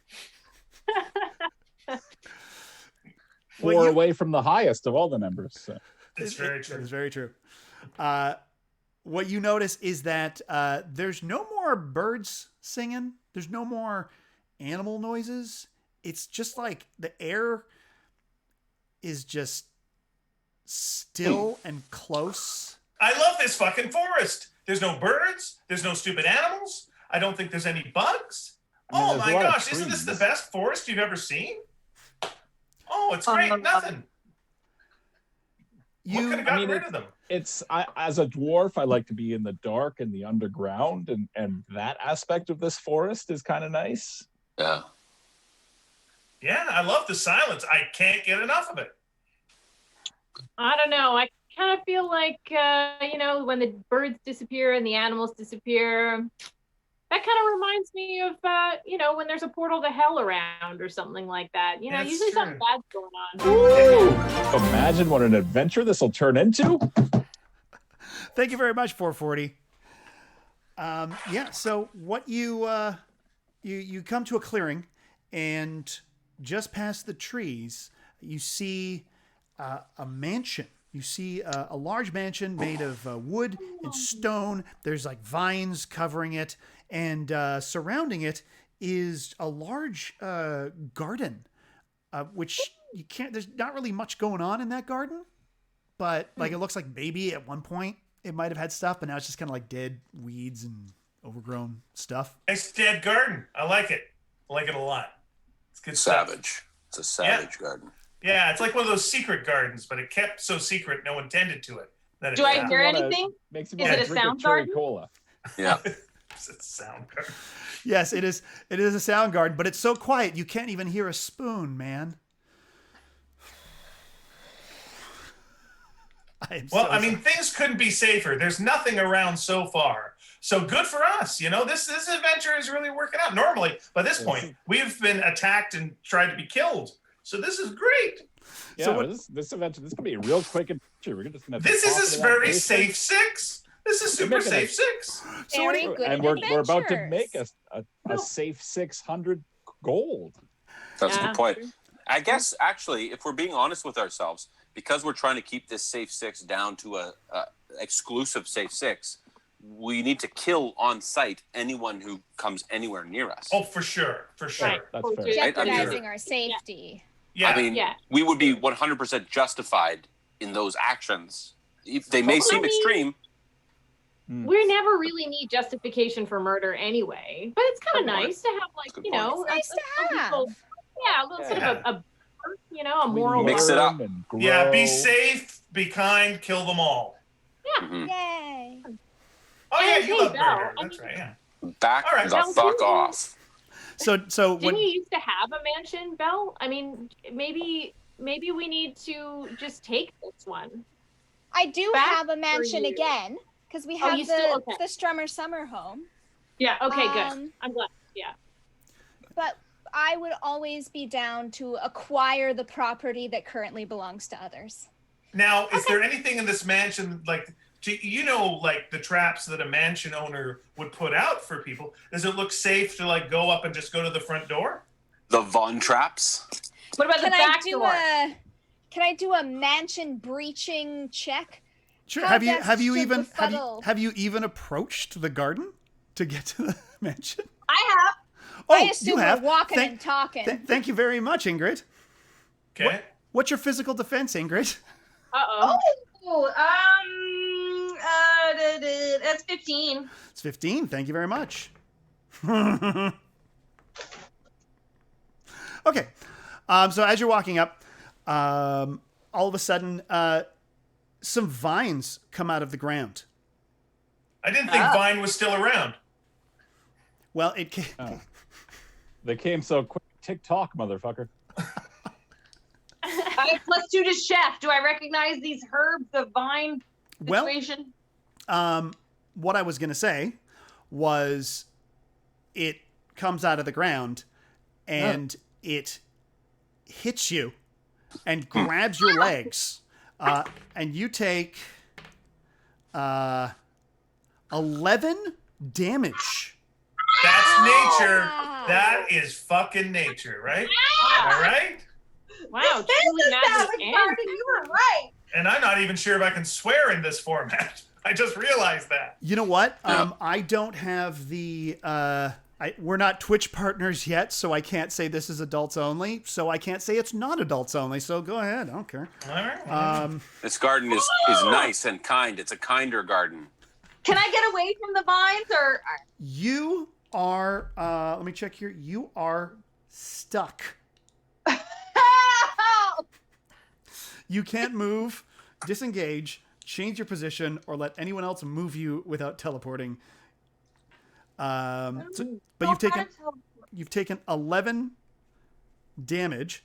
4 away from the highest of all the numbers. So. That's very true. That is very true. What you notice is that there's no more birds singing. There's no more animal noises. It's just like the air is just still and close. I love this fucking forest. There's no birds. There's no stupid animals. I don't think there's any bugs. Oh my gosh, isn't this the best forest you've ever seen? Oh, it's great. Nothing. What could have gotten rid of them? As a dwarf, I like to be in the dark and the underground, and that aspect of this forest is kind of nice. Yeah. Yeah, I love the silence. I can't get enough of it. I don't know. I kind of feel like, when the birds disappear and the animals disappear, that kind of reminds me of, when there's a portal to hell around or something like that. That's usually true. something bad's going on. Ooh. Imagine what an adventure this will turn into. Thank you very much, 440. So what you come to a clearing, and just past the trees, you see a mansion. You see a large mansion made of wood and stone. There's like vines covering it, and surrounding it is a large garden, which you can't. There's not really much going on in that garden, but like it looks like maybe at one point it might have had stuff, but now it's just kind of like dead weeds and overgrown stuff. Nice dead garden. I like it. I like it a lot. It's good stuff. Savage. It's a savage garden. Yeah, it's like one of those secret gardens, but it kept so secret no one tended to it. Do I hear anything? Makes Is it a sound garden? Cola. Yeah. It's a sound garden. Yes, it is. It is a sound garden, but it's so quiet you can't even hear a spoon, man. Things couldn't be safer. There's nothing around so far. So good for us. This adventure is really working out. Normally, by this point, we've been attacked and tried to be killed. So this is great. Yeah, So this adventure, this is gonna be a real quick adventure. We're just gonna. This is a very safe 6. This is super safe 6. So what do Very you, good And we're about to adventures. make a safe 600 gold. That's a Yeah. good point. I guess, actually, if we're being honest with ourselves, because we're trying to keep this safe 6 down to a exclusive safe 6, we need to kill on sight anyone who comes anywhere near us. Oh, for sure. For sure. Right. That's fair. Right? I mean, Jeopardizing our safety. Yeah. I mean, Yeah. we would be 100% justified in those actions. They may seem extreme. We never really need justification for murder anyway, but it's kind of nice to have, like, Good you know, point. It's nice to have. a little sort of a moral. Mix it up. And Yeah, be grow. safe, be kind, kill them all. Mhm. Yay. Oh, yeah, And you hey, love Belle, murder. I That's mean- right, yeah. Back All right. the Now, fuck who- off. so Didn't when you used to have a mansion, Belle? I mean, maybe we need to just take this one. I do Back have a mansion you. again because we Oh, have you still- okay. the Strummer Summer Home. Yeah. Okay. Good. Um, I'm glad. Yeah. But I would always be down to acquire the property that currently belongs to others. Now, is there anything in this mansion, like, like the traps that a mansion owner would put out for people? Does it look safe to, like, go up and just go to the front door? The Von traps. What about the Can I back do door? can I do a mansion breaching check? sure, How have you best to even befuddle? have you even approached the garden to get to the mansion? I have. Oh, I assume you have. we're walking and talking. Thank you very much, Ingrid. Okay. What's your physical defense, Ingrid? Uh-oh. That's 15. It's 15. Thank you very much. Okay. So as you're walking up, all of a sudden, some vines come out of the ground. I didn't think Vine was still around. Well, it came. Oh. They came so quick. TikTok, motherfucker. I have +2 to chef. Do I recognize these herbs, the vine situation? What I was going to say was it comes out of the ground and it hits you and grabs your legs. And you take 11 damage. That's nature. That is fucking nature, right? Am I right? Wow, truly magic and You were right. And I'm not even sure if I can swear in this format. I just realized that. You know what? I don't have the... we're not Twitch partners yet, so I can't say this is adults only. So I can't say it's not adults only. So go ahead. I don't care. All right. This garden is nice and kind. It's a kinder garden. Can I get away from the vines or? You are... let me check here. You are stuck. You can't move, disengage, change your position, or let anyone else move you without teleporting. But you've taken 11 damage,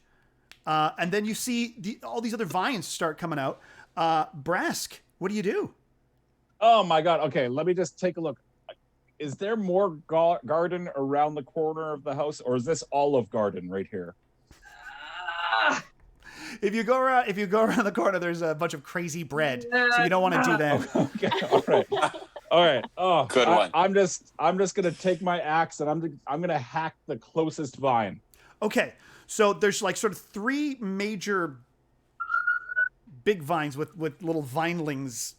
and then you see all these other vines start coming out. Brask, what do you do? Oh my god. Okay, let me just take a look. Is there more garden around the corner of the house, or is this Olive Garden right here? If you go around the corner, there's a bunch of crazy bread, so you don't want to do that. Okay, all right. Oh, good one. I'm just gonna take my axe and I'm gonna hack the closest vine. Okay, so there's like sort of 3 major big vines with little vinelings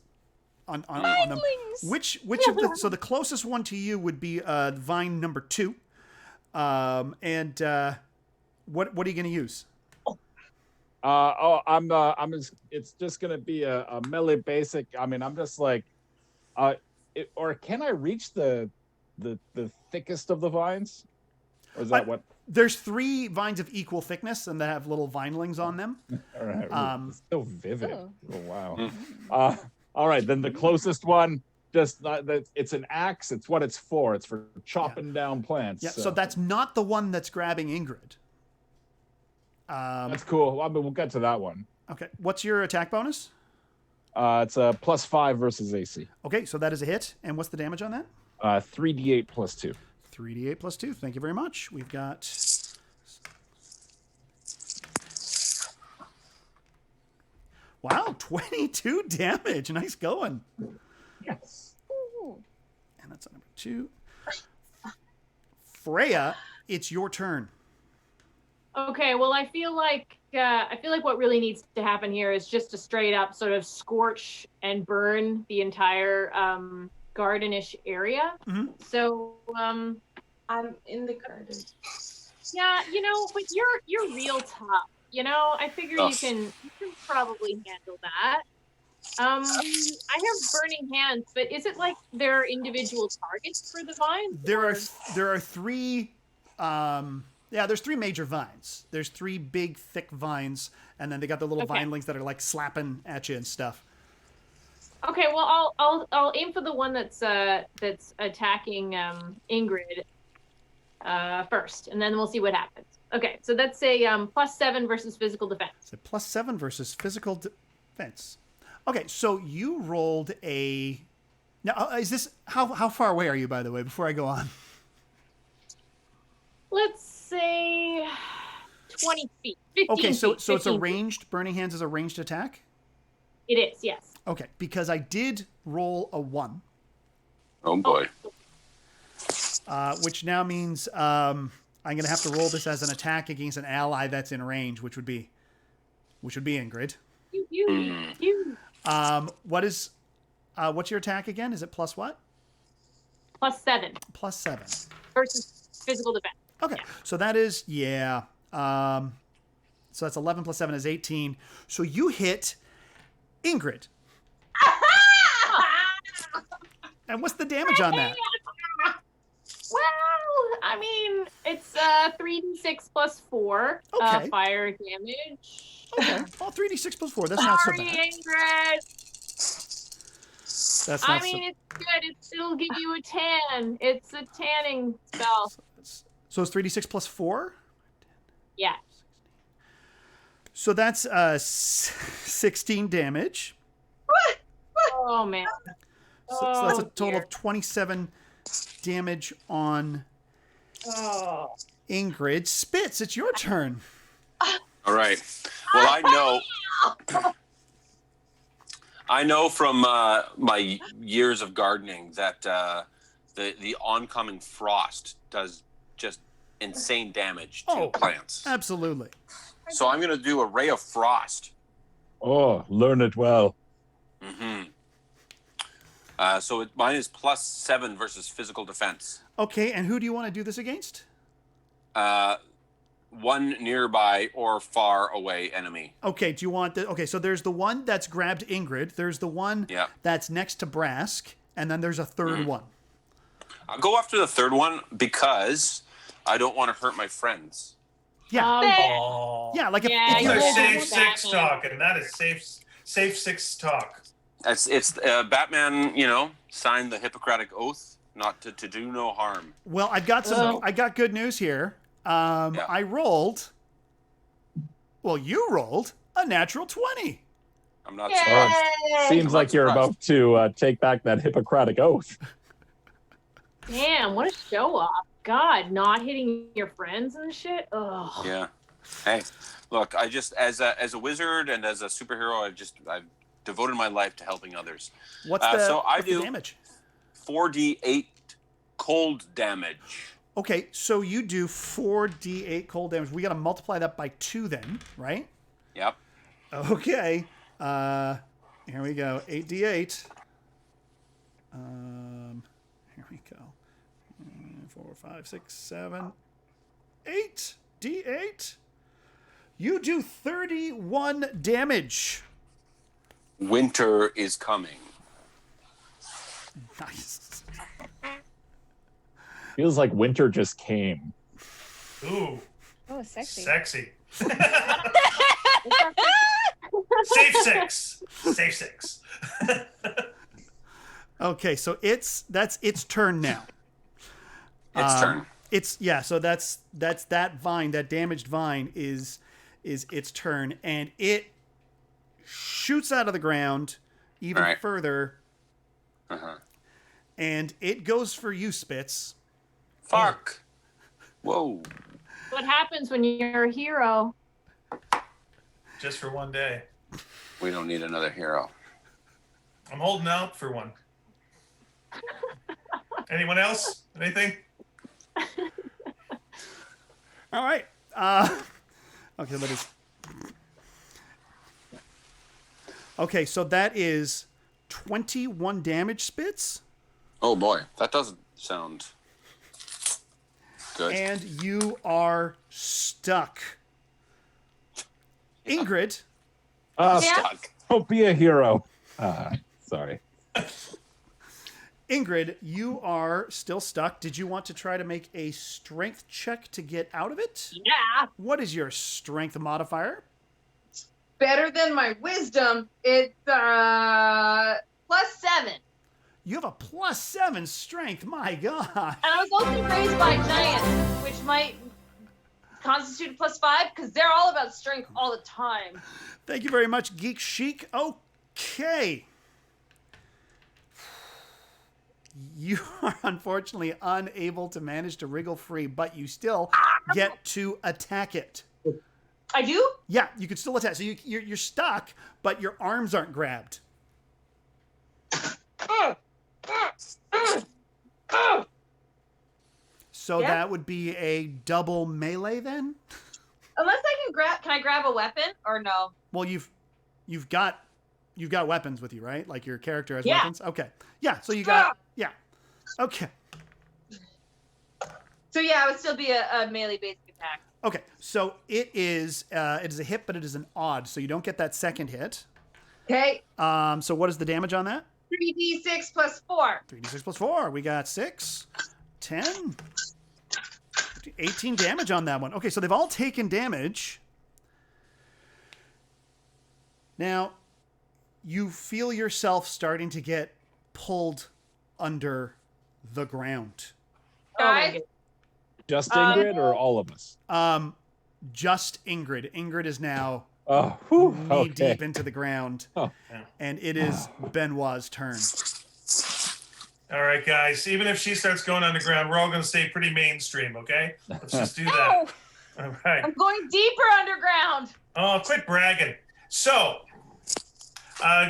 on them. Which of the so the closest one to you would be vine number 2, and what are you gonna use? It's just gonna be a melee basic. I mean, I'm just like, or can I reach the thickest of the vines? Or is that what? There's 3 vines of equal thickness, and they have little vinelings on them. All right. It's so vivid. Oh. Oh wow. All right, then the closest one. It's an axe. It's what it's for. It's for chopping down plants. Yeah. So that's not the one that's grabbing Ingrid. That's cool. I mean, we'll get to that one. Okay. What's your attack bonus? It's a +5 versus AC. Okay, so that is a hit. And what's the damage on that? 3d8 + 2. 3d8 + 2. Thank you very much. We've got... Wow, 22 damage. Nice going. Yes. And that's number 2. Freya, it's your turn. Okay, well, I feel like what really needs to happen here is just to straight up sort of scorch and burn the entire gardenish area. Mm-hmm. So I'm in the garden. yeah, but you're real tough. I figure you can probably handle that. I have burning hands, but is it like there are individual targets for the vines? There are 3. There's 3 major vines. There's 3 big, thick vines, and then they got the little vinelings that are like slapping at you and stuff. Okay, well, I'll aim for the one that's attacking Ingrid first, and then we'll see what happens. Okay, so that's a +7 versus physical defense. It's a +7 versus physical defense. Okay, so you rolled a. Now, is this how far away are you, by the way? Before I go on, let's say 20 feet. 15 okay, so feet, it's a ranged. Burning Hands is a ranged attack. It is, yes. Okay, because I did roll a 1. Oh boy. Which now means I'm going to have to roll this as an attack against an ally that's in range, which would be Ingrid. You. What's your attack again? Is it plus what? +7 +7 versus physical defense. Okay, so that is, so that's 11 plus 7 is 18. So you hit Ingrid. And what's the damage on that? Well, I mean, it's 3d6 plus 4 Okay. fire damage. Okay, well, 3d6 plus 4. That's not so Sorry, bad. Ingrid. That's not I mean, it's good. It'll give you a tan. It's a tanning spell. So it's 3d6 plus 4? Yeah. So that's 16 damage. Oh, man. So that's a total dear. of 27 damage on Ingrid. Spitz, it's your turn. All right. Well, I know from my years of gardening that the oncoming frost does just insane damage to plants. Absolutely. So I'm going to do a ray of frost. Oh, learn it well. Mm-hmm. So mine is +7 versus physical defense. Okay, and who do you want to do this against? One nearby or far away enemy. Okay, do you want the... Okay, so there's the one that's grabbed Ingrid. There's the one that's next to Brask. And then there's a third one. I'll go after the third one because I don't want to hurt my friends. Yeah. Yeah, like if Those you're are safe six talk, and that is safe six talk. It's Batman, signed the Hippocratic Oath not to do no harm. Well, I got good news here. I rolled. Well, you rolled a natural 20. I'm not surprised. Seems like you're about to take back that Hippocratic Oath. Damn, what a show off. God, not hitting your friends and shit. Ugh. Yeah. Hey, look, I just as a wizard and as a superhero, I've devoted my life to helping others. What's the do damage? 4d8 cold damage. Okay, so you do 4d8 cold damage. We got to multiply that by 2 then, right? Yep. Okay. Here we go. 8d8. Here we go. 4, 5, 6, 7, 8 d8. You do 31 damage. Winter is coming. Nice. Feels like winter just came. Ooh. Oh, sexy. Sexy. Safe six. Safe six. Okay, so that's its turn now. Its turn. So that's that vine, that damaged vine is its turn, and it shoots out of the ground even further. And it goes for you, Spitz. Fuck. Whoa. What happens when you're a hero? Just for one day. We don't need another hero. I'm holding out for one. Anyone else? Anything? All right. Okay, Okay, so that is 21 damage, Spitz. Oh boy, that doesn't sound good. And you are stuck. Ingrid. Stuck. Don't be a hero. Sorry. Ingrid, you are still stuck. Did you want to try to make a strength check to get out of it? Yeah. What is your strength modifier? Better than my wisdom. It's +7. You have a +7 strength. My God. And I was also raised by giants, which might constitute a +5 because they're all about strength all the time. Thank you very much, Geek Chic. Okay. You are unfortunately unable to manage to wriggle free, but you still get to attack it. I do? Yeah, you can still attack. So you're stuck, but your arms aren't grabbed. So that would be a double melee then? Unless I can I grab a weapon or no? Well, you've got weapons with you, right? Like your character has Yeah. weapons? Okay. Yeah, so you got okay. So yeah, it would still be a melee basic attack. Okay, so it is a hit, but it is an odd, so you don't get that second hit. Okay. So what is the damage on that? 3d6 plus 4. 3d6 plus 4. We got 6, 10, 18 damage on that one. Okay, so they've all taken damage. Now, you feel yourself starting to get pulled under the ground. Guys, Just Ingrid or all of us? Just Ingrid. Ingrid is now Oh, whew, knee okay. deep into the ground, Oh. and it is Benoit's turn. All right, guys. Even if she starts going underground, we're all going to stay pretty mainstream, okay? Let's just do that. Oh, All right. I'm going deeper underground. Oh, quit bragging. So,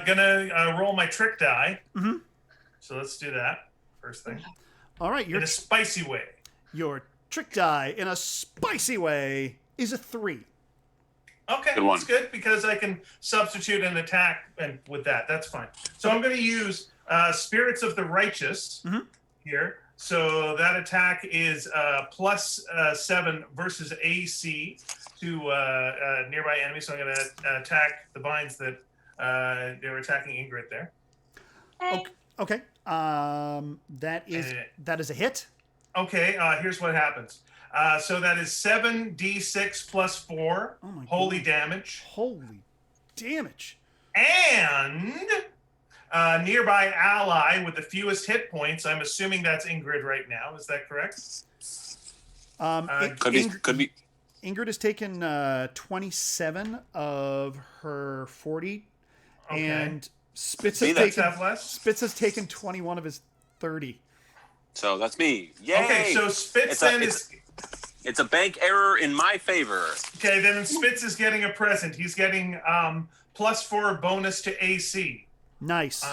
gonna roll my trick die. Mhm. So let's do that first thing All right, in a spicy way. your trick die in a spicy way is a 3. Okay, Good one. that's good because I can substitute an attack and with that. That's fine. So I'm going to use Spirits of the Righteous Mhm. here. So that attack is plus 7 versus AC to nearby enemies. So I'm going to attack the vines that they were attacking Ingrid there. Okay. That is a hit. Okay, here's what happens. So that is 7d6 plus 4 Oh my holy God. damage. Holy damage. And nearby ally with the fewest hit points. I'm assuming that's Ingrid right now. Is that correct? Could be. Ingrid has taken 27 of her 40, Okay. and Spitz See, has that's taken have less? Spitz has taken 21 of his 30. So that's me. Yay! Okay, so Spitz It's a bank error in my favor. okay. Then Spitz is getting a present. He's getting plus 4 bonus to AC. Nice.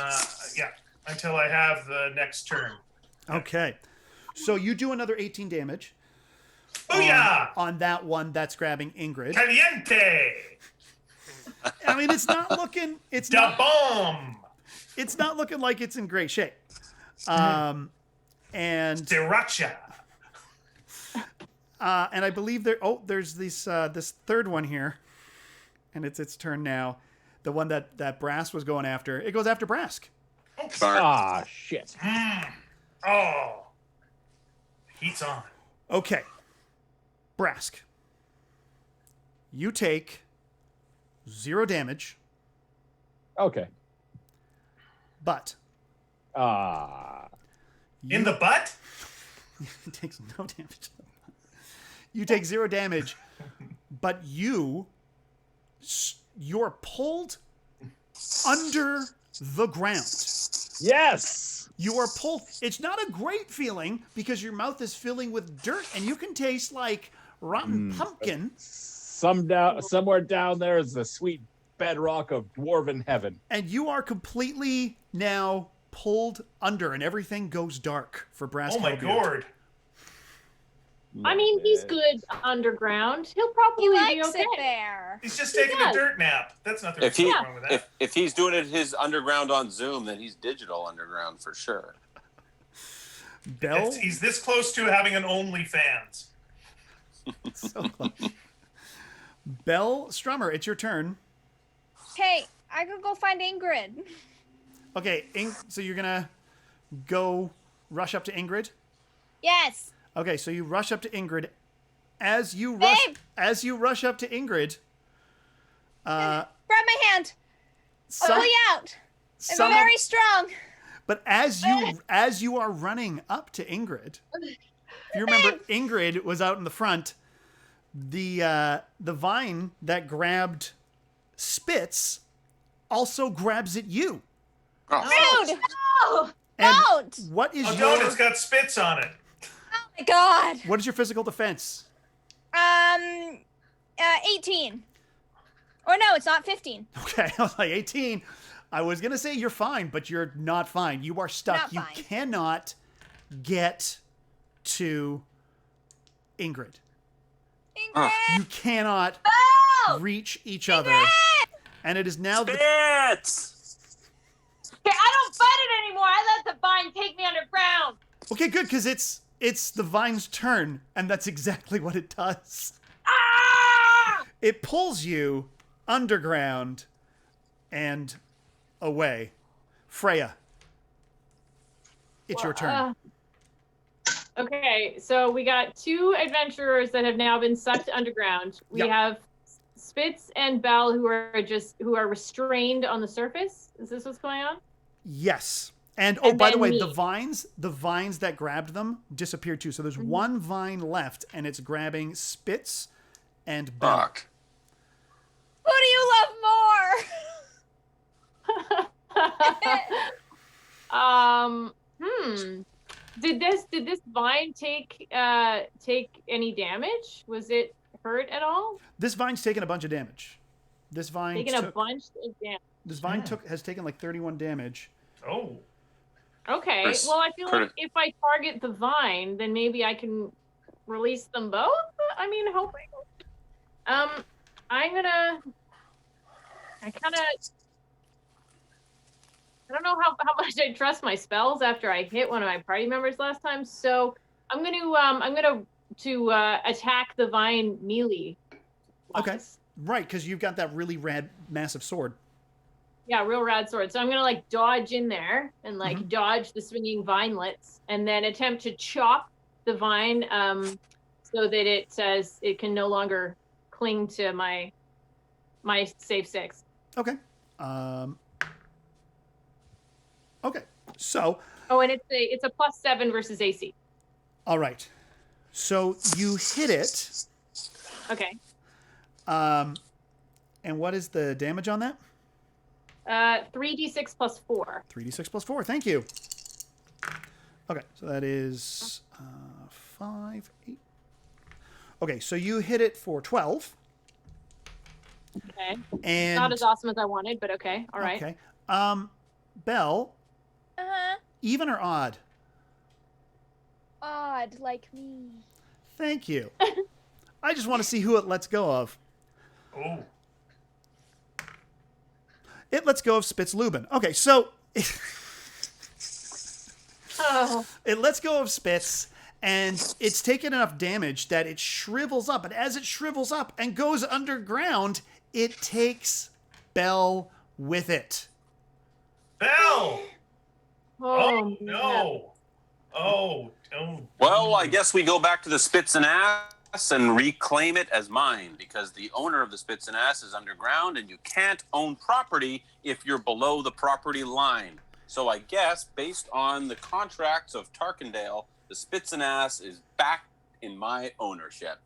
Yeah, until I have the next turn. Okay. So you do another 18 damage Booyah! on that one that's grabbing Ingrid. Caliente! I mean, it's not looking Da bomb! it's not looking like it's in great shape. And Sriracha! I believe there's this third one here, and it's its turn now. The one that Brass was going after. It goes after Brask. Ah, shit. Oh. Heat's on. Okay. Brask. You take 0 damage, Okay. but Ah. In the butt? he takes no damage. You take 0 damage, but you're pulled under the ground. Yes. You are pulled. It's not a great feeling because your mouth is filling with dirt and you can taste like rotten pumpkin. Somewhere down there is the sweet bedrock of dwarven heaven. And you are completely now pulled under and everything goes dark for Brass. Oh my god. I mean, he's good underground. He'll probably he be likes okay. it there. He's just taking a dirt nap. That's nothing If he wrong with that. if he's doing it his underground on Zoom, then he's digital underground for sure. Beall. He's this close to having an OnlyFans. So close. Beall Strummer, it's your turn. Hey, I could go find Ingrid. Okay, so you're gonna go rush up to Ingrid. Yes. Okay, so you rush up to Ingrid. As you Babe! rush up to Ingrid, Grab my hand. some, Pull you out. I'm some of- very strong. but as you are running up to Ingrid, if you remember, Ingrid was out in the front. The vine that grabbed Spitz also grabs at you. Oh, Rude. Oh, And Don't. what is Oh, your don't. It's got spits on it. Oh my god. what is your physical defense? 18. Or no, it's not 15. Okay, I was like 18. I was gonna say you're fine, but you're not fine. You are stuck. Not You fine. cannot get to Ingrid. Ingrid. You cannot no! reach each other. And it is now the Spits! Okay, I don't fight it anymore. I let the vine take me underground. okay, good because it's it's the vine's turn, and that's exactly what it does. Ah! It pulls you underground and away. Freya, it's your turn. Okay, so we got 2 adventurers that have now been sucked underground. We have Spitz and Beall who are restrained on the surface. Is this what's going on? Yes. And by the way, the vines that grabbed them disappeared too. So there's one vine left, and it's grabbing Spitz and Beall. Fuck. Who do you love more? Did this vine take any damage? Was it hurt at all? This vine's taken a bunch of damage. This vine a bunch of damage. This vine has taken like 31 damage. Oh. Okay. Well, I feel like if I target the vine, then maybe I can release them both. I mean, hoping. I don't know how much I trust my spells after I hit one of my party members last time, so I'm gonna attack the vine melee. Okay, right, because you've got that really rad, massive sword. Yeah, real rad sword. So I'm gonna like dodge in there and like dodge the swinging vinelets, and then attempt to chop the vine so that it says it can no longer cling to my save 6. Okay. Okay, so. Oh, and it's a +7 versus AC. All right, so you hit it. Okay. And what is the damage on that? 3d6 + 4. 3d6 + 4. Thank you. Okay, so that is 5, 8. Okay, so you hit it for 12. Okay. And not as awesome as I wanted, but okay. All right. Okay. Beall. Even or odd? Odd, like me. Thank you. I just want to see who it lets go of. Oh. It lets go of Spitz-Lubin. Okay, so it lets go of Spitz, and it's taken enough damage that it shrivels up. And as it shrivels up and goes underground, it takes Beall with it. Beall! Oh, no. Oh, don't. Well, I guess we go back to the Spitz and Ass and reclaim it as mine, because the owner of the Spitz and Ass is underground, and you can't own property if you're below the property line. So I guess, based on the contracts of Tarkindale, the Spitz and Ass is back in my ownership.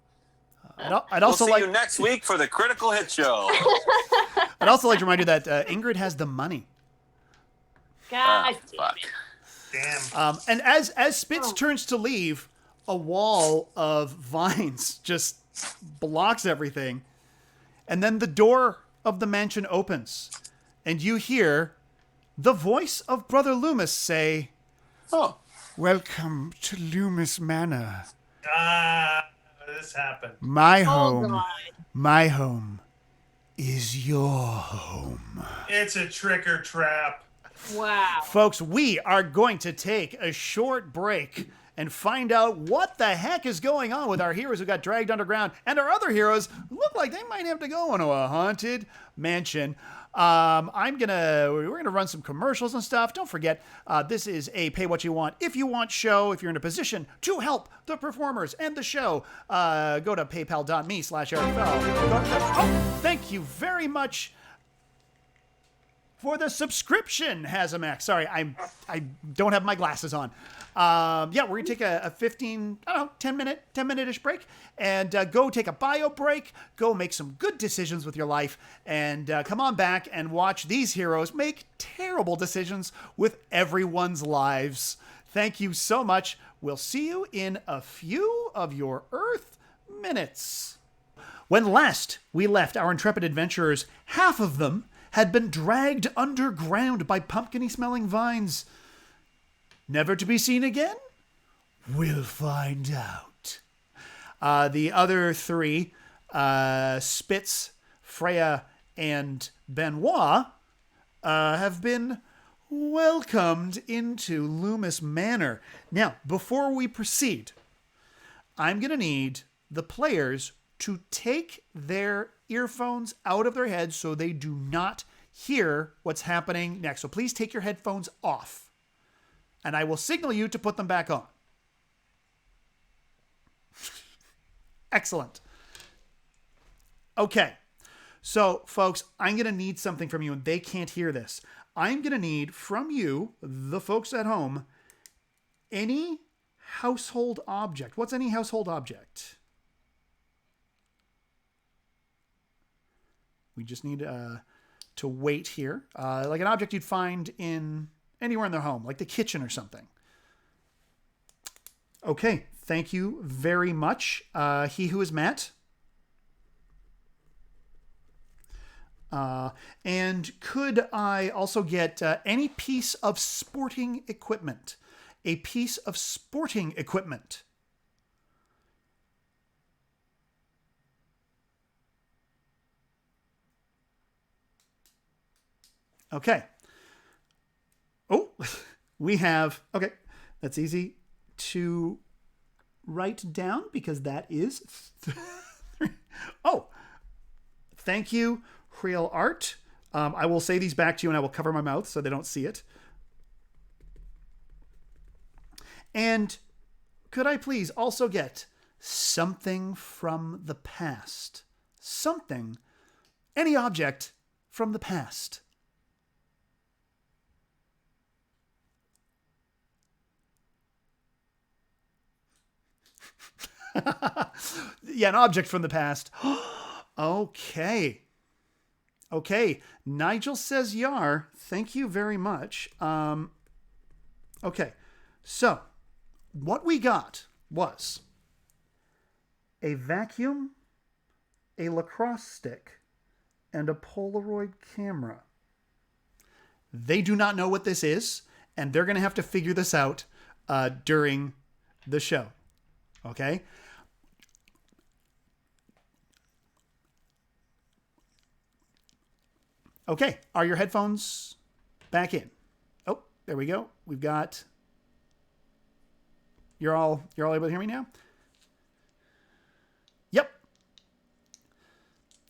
I'd also we'll see you next week for the Critical Hit Show. I'd also like to remind you that Ingrid has the money. God fuck. Damn. And as Spitz turns to leave, a wall of vines just blocks everything. And then the door of the mansion opens. And you hear the voice of Brother Loomis say, "Oh, welcome to Loomis Manor. This happened. My Oh, home. God. My home is your home." It's a trick or trap. Wow. Folks, we are going to take a short break and find out what the heck is going on with our heroes who got dragged underground and our other heroes who look like they might have to go into a haunted mansion. We're gonna run some commercials and stuff. Don't forget, this is a pay what you want if you want show. If you're in a position to help the performers and the show, go to paypal.me/EricFell. Oh, thank you very much for the subscription, Hazamax. Sorry, I don't have my glasses on. We're gonna take a 10 minute-ish break, and go take a bio break, go make some good decisions with your life, and come on back and watch these heroes make terrible decisions with everyone's lives. Thank you so much. We'll see you in a few of your Earth minutes. When last we left our intrepid adventurers, half of them had been dragged underground by pumpkin-y-smelling vines. Never to be seen again? We'll find out. The other three, Spitz, Freya, and Benoit, have been welcomed into Loomis Manor. Now, before we proceed, I'm going to need the players to take their earphones out of their heads so they do not hear what's happening next. So please take your headphones off, and I will signal you to put them back on. Excellent. Okay. So, folks, I'm going to need something from you, and they can't hear this. I'm going to need from you, the folks at home, any household object. What's any household object? We just need to wait here. Like an object you'd find in anywhere in their home, like the kitchen or something. Okay, thank you very much. He who is Matt. And could I also get any piece of sporting equipment? A piece of sporting equipment. Okay. Oh, we have, okay, that's easy to write down because that is, oh, thank you, Real Art. I will say these back to you and I will cover my mouth so they don't see it. And could I please also get something from the past? Something, any object from the past. Yeah, an object from the past. Okay. Okay. Nigel says Yar. Thank you very much. Okay. So, what we got was a vacuum, a lacrosse stick, and a Polaroid camera. They do not know what this is, and they're going to have to figure this out during the show. Okay? Okay, are your headphones back in? Oh, there we go. We've got... You're all able to hear me now? Yep.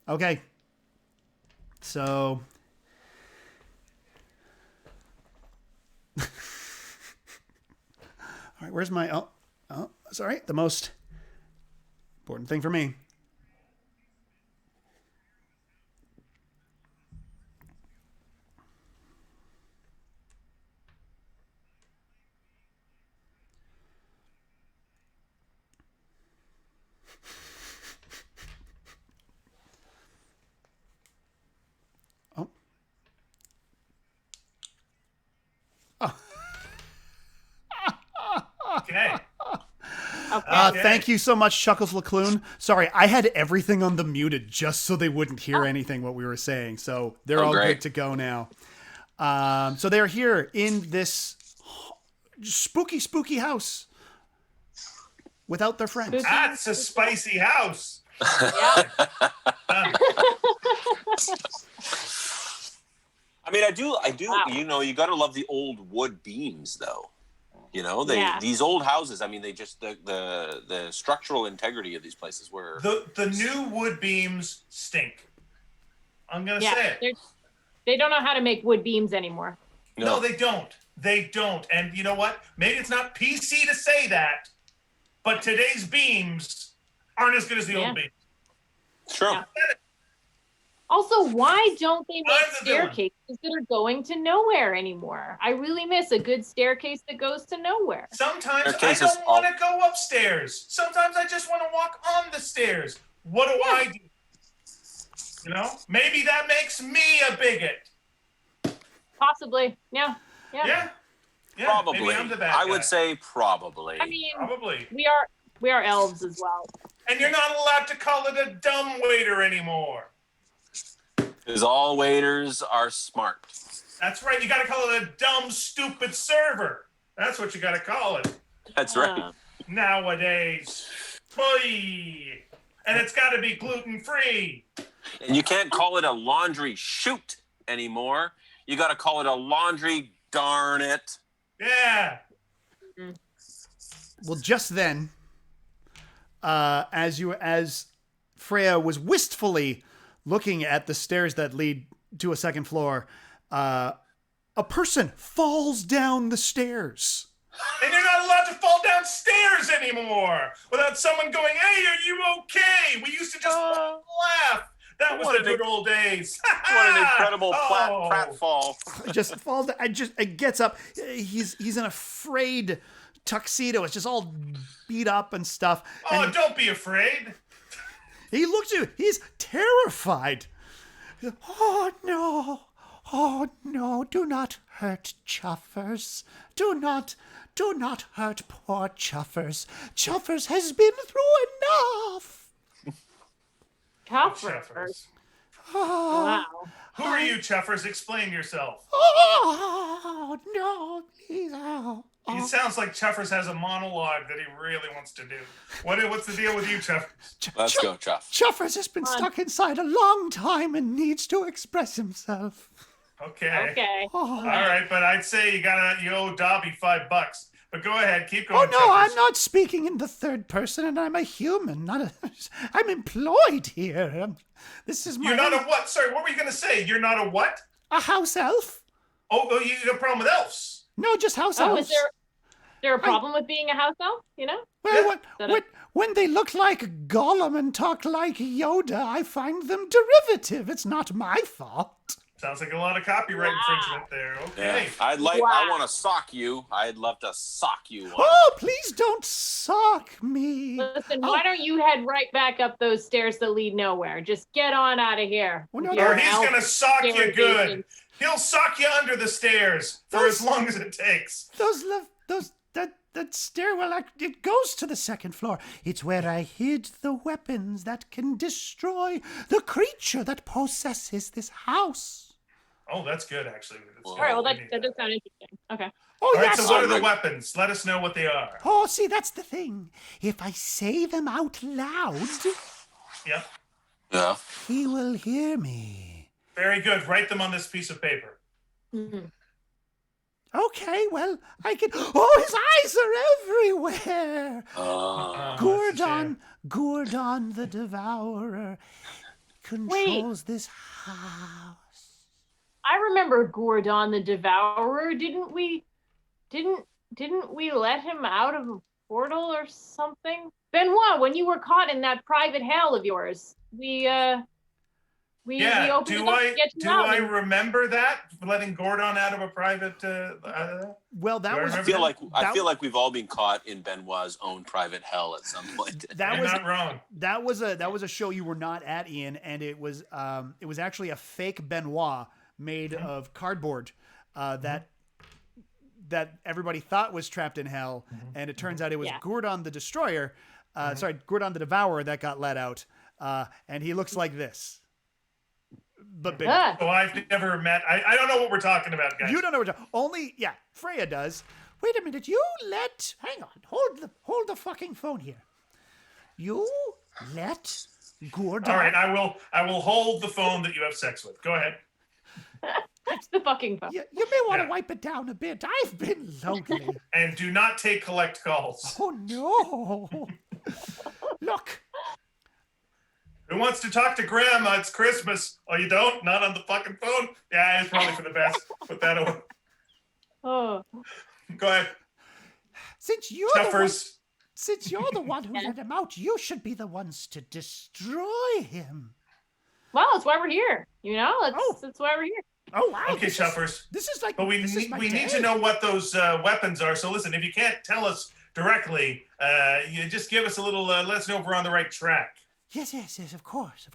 Okay. So... All right, where's my... Oh, sorry. The most important thing for me. Oh. Oh. Okay. Okay. Thank you so much, Chuckles Lacloon. Sorry, I had everything on the muted just so they wouldn't hear anything what we were saying. So they're all great. good to go now. So they're here in this spooky house without their friends. That's a spicy house. Yeah. I mean, I do. Wow. You know, you got to love the old wood beams, though. You know, Yeah. these old houses. I mean, they just the structural integrity of these places were. The new wood beams stink. I'm gonna say it. They don't know how to make wood beams anymore. No, they don't. They don't. And you know what? Maybe it's not PC to say that, but today's beams aren't as good as the old beams. Sure. Yeah. Also, why don't they make I'm the villain. staircases that are going to nowhere anymore? I really miss a good staircase that goes to nowhere. Sometimes I Staircases don't want to go upstairs. Sometimes I just want to walk on the stairs. What do I do? You know, maybe that makes me a bigot. Possibly. Yeah. Yeah. Probably. Maybe I'm the bad I guy. would say probably. I mean, Probably. we are elves as well. And you're not allowed to call it a dumb waiter anymore. Because all waiters are smart. That's right. You got to call it a dumb, stupid server. That's what you got to call it That's right. nowadays. Boy. And it's got to be gluten-free. And you can't call it a laundry chute anymore. You got to call it a laundry Darn it. Yeah. Well, just then, as Freya was wistfully looking at the stairs that lead to a second floor, a person falls down the stairs. And you're not allowed to fall downstairs anymore without someone going, "Hey, are you okay?" We used to just laugh. That was the good old days. What an incredible pratfall. Just falls. It gets up. He's in a frayed tuxedo. It's just all beat up and stuff. Oh, And don't be afraid. he looks at you. He's terrified. Oh no! Do not hurt Chuffers. Do not hurt poor Chuffers. Chuffers has been through enough. Chuffers. Wow. Who are you, Chuffers? Explain yourself. Oh no! Please, It sounds like Chuffers has a monologue that he really wants to do. What's the deal with you, Chuffers? Let's go, Chuff. Chuffers has been stuck inside a long time and needs to express himself. Okay. Oh. All right, but I'd say you owe Dobby $5. But go ahead, keep going. Oh no, Chuffers. I'm not speaking in the third person, and I'm a human, I'm employed here. This is my. You're not a what? Sorry, what were you going to say? You're not a what? A house elf? Oh, you got a problem with elves? No, just house Oh, elves. is there a problem with being a house elf? You know? Well, when they look like Gollum and talk like Yoda, I find them derivative. It's not my fault. Sounds like a lot of copyright infringement there. Okay. Yeah. I want to sock you. I'd love to sock you. Oh, please don't sock me. Listen, why don't you head right back up those stairs that lead nowhere? Just get on out of here. Well, no, with your Or he's elf going to sock you good. derivation. He'll sock you under the stairs for as long as it takes. That stairwell, it goes to the second floor. It's where I hid the weapons that can destroy the creature that possesses this house. Oh, that's good, actually. All right, well, that does sound interesting. Okay. Oh, All right, yes. so what are the weapons? Let us know what they are. Oh, see, that's the thing. If I say them out loud, Yeah. he will hear me. Very good. Write them on this piece of paper. Mm-hmm. Okay, well, I can. Oh, his eyes are everywhere. Gordon the Devourer controls this house. I remember Gordon the Devourer. Didn't we let him out of a portal or something? Benoit, when you were caught in that private hell of yours, we opened it up to get you out. I remember that? Letting Gordon out of a private Well, that was. I feel like we've all been caught in Benoit's own private hell at some point. You're not wrong. That was a show you were not at, Ian, and it was actually a fake Benoit made of cardboard that everybody thought was trapped in hell, and it turns out it was Gordon the Destroyer, Gordon the Devourer that got let out, and he looks like this. But bigger. So I've never met. I don't know what we're talking about, guys. You don't know what Freya does. Wait a minute. Hang on. Hold the fucking phone here. You let Gordon. All right, I will hold the phone that you have sex with. Go ahead. That's the fucking phone. You may want to wipe it down a bit. I've been lonely. And do not take collect calls. Oh no. Look. Who wants to talk to Grandma? It's Christmas. Oh, you don't? Not on the fucking phone? Yeah, it's probably for the best. Put that away. Oh. Go ahead. Since you're the one who let him out, you should be the ones to destroy him. Well, that's why we're here. You know, that's why we're here. Oh wow. Okay, Chuffers. This is like. But we need to know what those weapons are. So listen, if you can't tell us directly, you just give us a little. Let us know if we're on the right track. Yes, of course.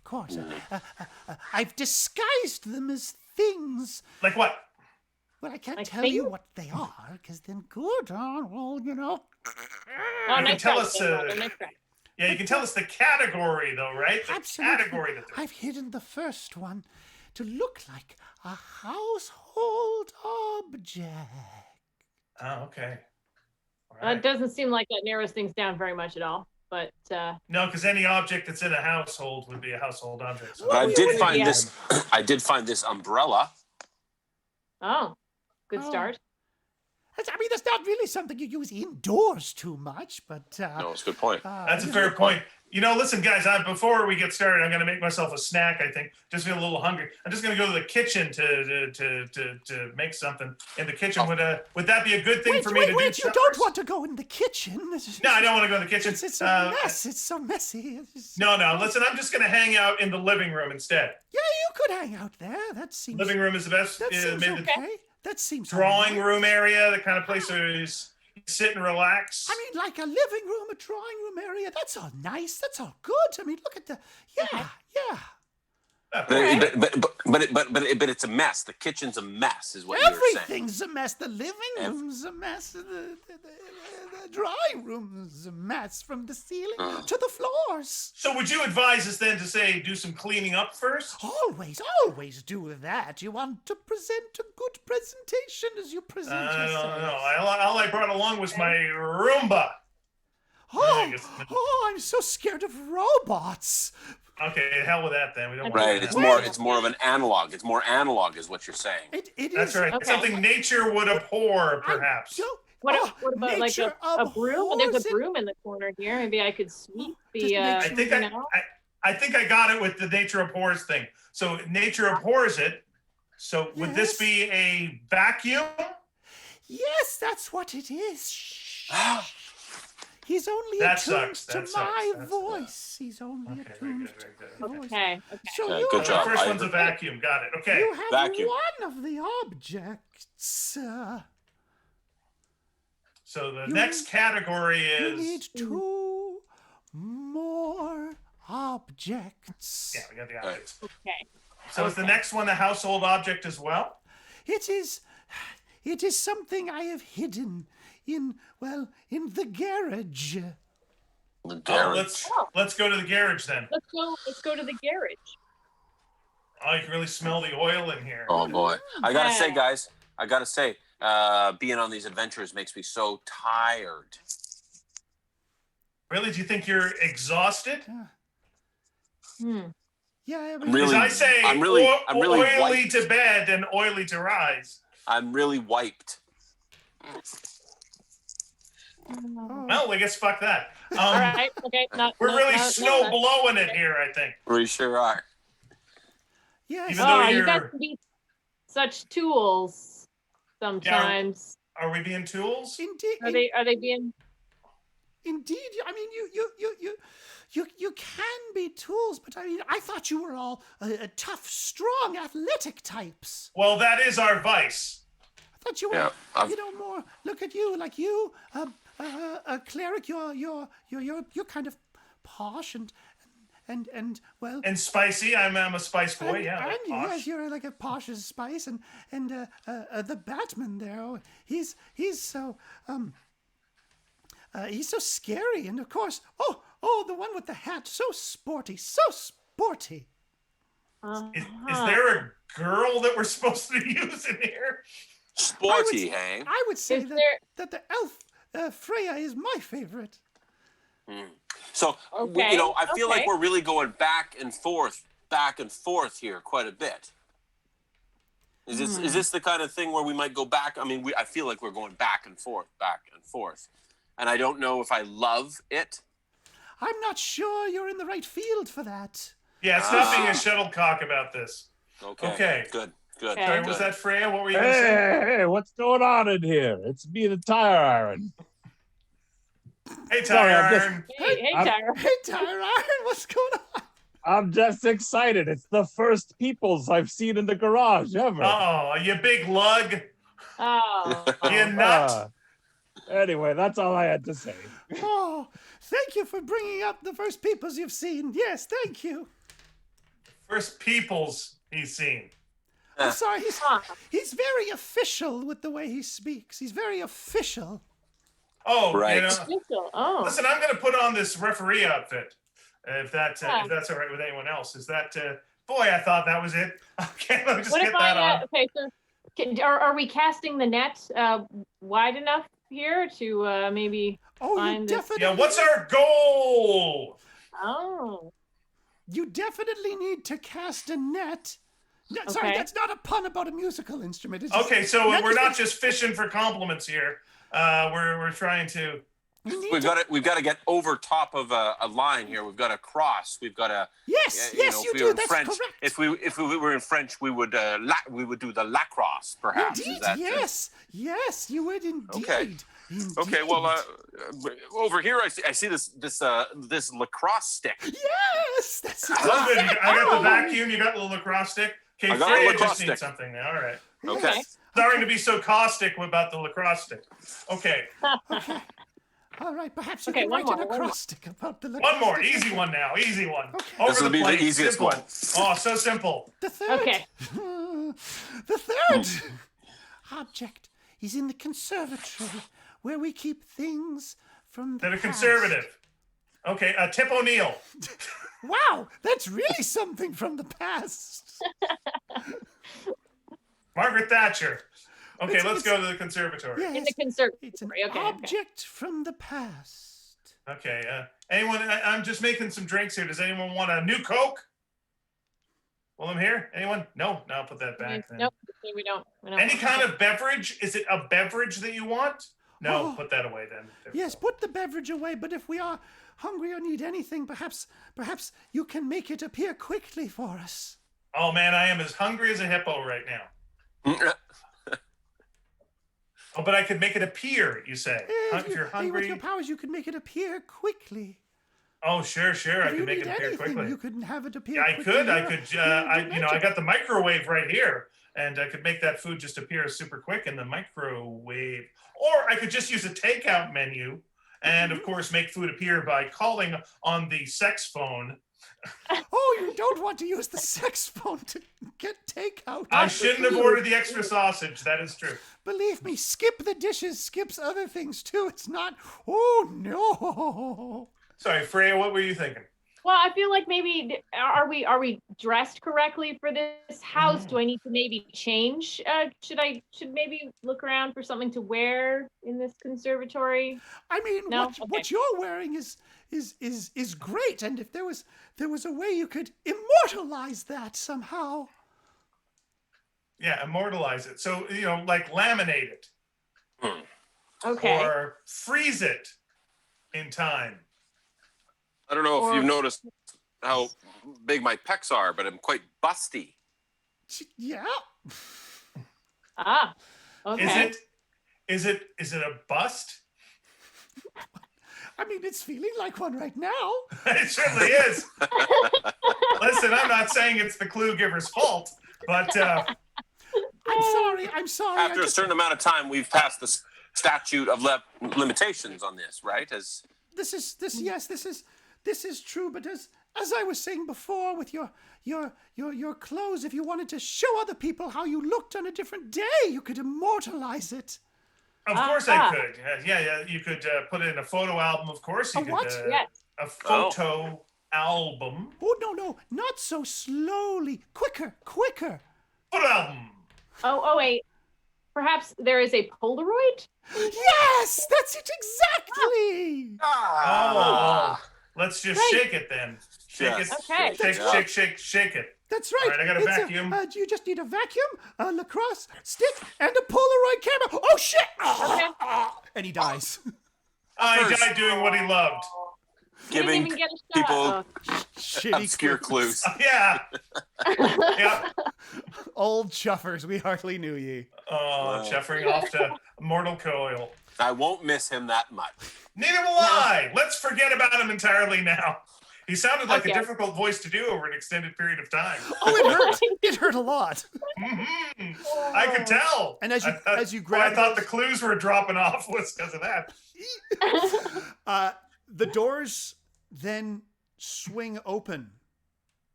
I've disguised them as things. Like what? Well, I can't tell you what they are, because then Gordon will, Oh, you nice can tell try, us. nice try. Yeah, you can tell us the category, though, right? The Absolutely. category. I've hidden the first one to look like a household object. Oh, okay. All It right. doesn't seem like that narrows things down very much at all. But No, because any object that's in a household would be a household object. So But I did find this umbrella. oh, good start. I mean, that's not really something you use indoors too much, but... No, it's a good point. That's a fair point. You know, listen, guys, before we get started, I'm going to make myself a snack, I think. Just feel a little hungry. I'm just going to go to the kitchen to make something in the kitchen. Would that be a good thing for me to do? Wait, you don't want to go in the kitchen. No, I don't want to go in the kitchen. It's a mess. It's so messy. No, listen, I'm just going to hang out in the living room instead. Yeah, you could hang out there. That seems... Living room is the best. That seems okay. That seems... Drawing room area, the kind of place where you sit and relax. I mean, like a living room, a drawing room area. That's all nice. That's all good. I mean, look at the... Yeah. But it's a mess. The kitchen's a mess, is what you're saying. Everything's a mess. The living room's a mess. The drawing room's a mess from the ceiling to the floors. So would you advise us then to say do some cleaning up first? Always do that. You want to present a good presentation as you present yourself. No. All I brought along was my Roomba. I'm so scared of robots. Okay, hell with that then. We don't right, it's more of an analog. It's more analog is what you're saying. It That's is. right. Okay. Something nature would abhor, perhaps. What about like a broom? There's a it. broom in the corner here. Maybe I could sweep the. I think I got it with the nature abhors thing. So nature abhors it. So would this be a vacuum? Yes, that's what it is. He's only attuned to my voice. He's only attuned to my voice. Okay. So good job. The first one's a vacuum. Got it. Okay. You have Vacuum. one of the objects. So the next category You is... need 2 more objects. Yeah, we got the objects. Okay. So is the next one a household object as well? It is something I have hidden in the garage. The garage. Let's go to the garage then. Let's go to the garage. Oh, you can really smell the oil in here. Oh boy. I gotta say, guys, being on these adventures makes me so tired. Really? Do you think you're exhausted? Yeah, I'm really oily wiped. to bed and oily to rise. I'm really wiped. Well, I guess fuck that. All right. Okay. We're really snow blowing it here, I think. We sure are. Yes. Even though you guys can be such tools sometimes. Yeah, are we being tools? Indeed. Are they being? Indeed. I mean, you can be tools, but I mean, I thought you were all tough, strong, athletic types. Well, that is our vice. I thought you were, more. Look at you, like you, a cleric. You're kind of posh and well. And spicy. I'm a spice boy. And posh. yes, you're like a posh as spice, and the Batman there. He's so he's so scary, and of course, the one with the hat, so sporty. Is there a girl that we're supposed to use in here? Sporty, hey? I would say that the elf Freya is my favorite. So, I feel like we're really going back and forth here quite a bit. Is this the kind of thing where we might go back? I mean, I feel like we're going back and forth. And I don't know if I love it. I'm not sure you're in the right field for that. Yeah, stop being a shuttlecock about this. Okay. Good. Okay. Sorry, was that Freya? What were you going to say? Hey, what's going on in here? It's me, the tire iron. Hey, Tire Iron. Hey, Tire. Hey, Tire Iron, what's going on? I'm just excited. It's the first peoples I've seen in the garage ever. Oh, you big lug. Oh. You nut. Anyway, that's all I had to say. Oh, thank you for bringing up the first peoples you've seen. Yes, thank you. First peoples he's seen. I'm sorry, he's very official with the way he speaks. He's very official. Oh, right. Listen, I'm going to put on this referee outfit. If that's all right with anyone else. Is that boy? I thought that was it. Okay, let me just get that on. Okay, so are we casting the net wide enough here to maybe find this? Yeah, what's our goal? Oh. You definitely need to cast a net No, sorry, Okay. that's not a pun about a musical instrument. It's Okay, so we're just- not just fishing for compliments here. We're trying to. We've got to get over top of a line here. We've got to cross. We've got to. Yes, yes, you if we do. were in That's French, correct. If we were in French, we would do the lacrosse, perhaps. Indeed, Is that, yes, you would indeed. Okay. Indeed. Okay. Well, over here I see this lacrosse stick. Yes, that's Oh, good. I got the vacuum. You got the lacrosse stick. Okay, I got a Freya lacrosse just needs stick. something now. All right. Okay. Sorry to be so caustic about the lacrosse stick. Okay, okay. All right, perhaps you Okay, can one write an more, one more. acrostic about the one more. lacrosse Easy one now. Easy one. Okay. Over This will the be the plate. easiest Simple. one. Oh, so simple. The third. Okay. The third object is in the conservatory where we keep things from the That are past. conservative. Okay, Tip O'Neill. Wow, that's really something from the past. Margaret Thatcher. Okay, It's- let's go to the conservatory. In Yes, the conservatory. it's an Okay. object from the past. Okay, anyone? I'm just making some drinks here. Does anyone want a new Coke? While I'm here, anyone? No, I'll put that back then. Nope. We don't. Any kind of beverage? Is it a beverage that you want? No, Oh. put that away then. Yes, put the beverage away, but if we are hungry or need anything, perhaps you can make it appear quickly for us. Oh man, I am as hungry as a hippo right now. Oh, but I could make it appear, you say. If you're With hungry. your powers, you can make it appear quickly. Oh, sure. I If can you make need it appear anything, quickly. you could have it appear Yeah, I quickly. could. I You're- could. you're I magic. got the microwave right here, and I could make that food just appear super quick in the microwave. Or I could just use a takeout menu, and of course, make food appear by calling on the sex phone. Oh, you don't want to use the sex phone to get takeout. I shouldn't have ordered the extra sausage. That is true. Believe me, skip the dishes skips other things too. It's not. Oh no. Sorry, Freya. What were you thinking? Well, I feel like maybe are we dressed correctly for this house? Do I need to maybe change? Should maybe look around for something to wear in this conservatory? I mean, No? what Okay. you're wearing is great, and if there was a way you could immortalize that somehow. Yeah, immortalize it. So like laminate it Okay. or freeze it in time. I don't know if Or- you've noticed how big my pecs are, but I'm quite busty. Yeah. Ah. Okay. Is it a bust? I mean, it's feeling like one right now. It certainly is. Listen, I'm not saying it's the clue giver's fault, but I'm sorry. After a certain amount of time, we've passed the statute of limitations on this, right? This is true, but as I was saying before, with your clothes, if you wanted to show other people how you looked on a different day, you could immortalize it. of course I could. Yeah. You could put it in a photo album, of course. You A could, what? Yes. A photo album. Oh no, not so slowly. Quicker. Photo album. Oh wait. Perhaps there is a Polaroid? Yes, that's it exactly. Oh. Let's just Right. shake it then. Shake Yes. it. Okay. Shake it. That's right. All right, I got a It's vacuum. you just need a vacuum, a lacrosse stick, and a Polaroid camera. Oh shit! And he dies. I First. died doing what he loved. Didn't Giving even get a shot. people Shitty obscure clues. Yeah. Yeah. Old chuffers, we hardly knew ye. Oh, chuffering off to Mortal Coil. I won't miss him that much. Neither will I. Let's forget about him entirely now. He sounded like Okay. a difficult voice to do over an extended period of time. Oh, it hurt. It hurt a lot. Mhm. I could tell. And as you- I thought- as you why grab I thought those- the clues were dropping off was because of that. The doors then swing open,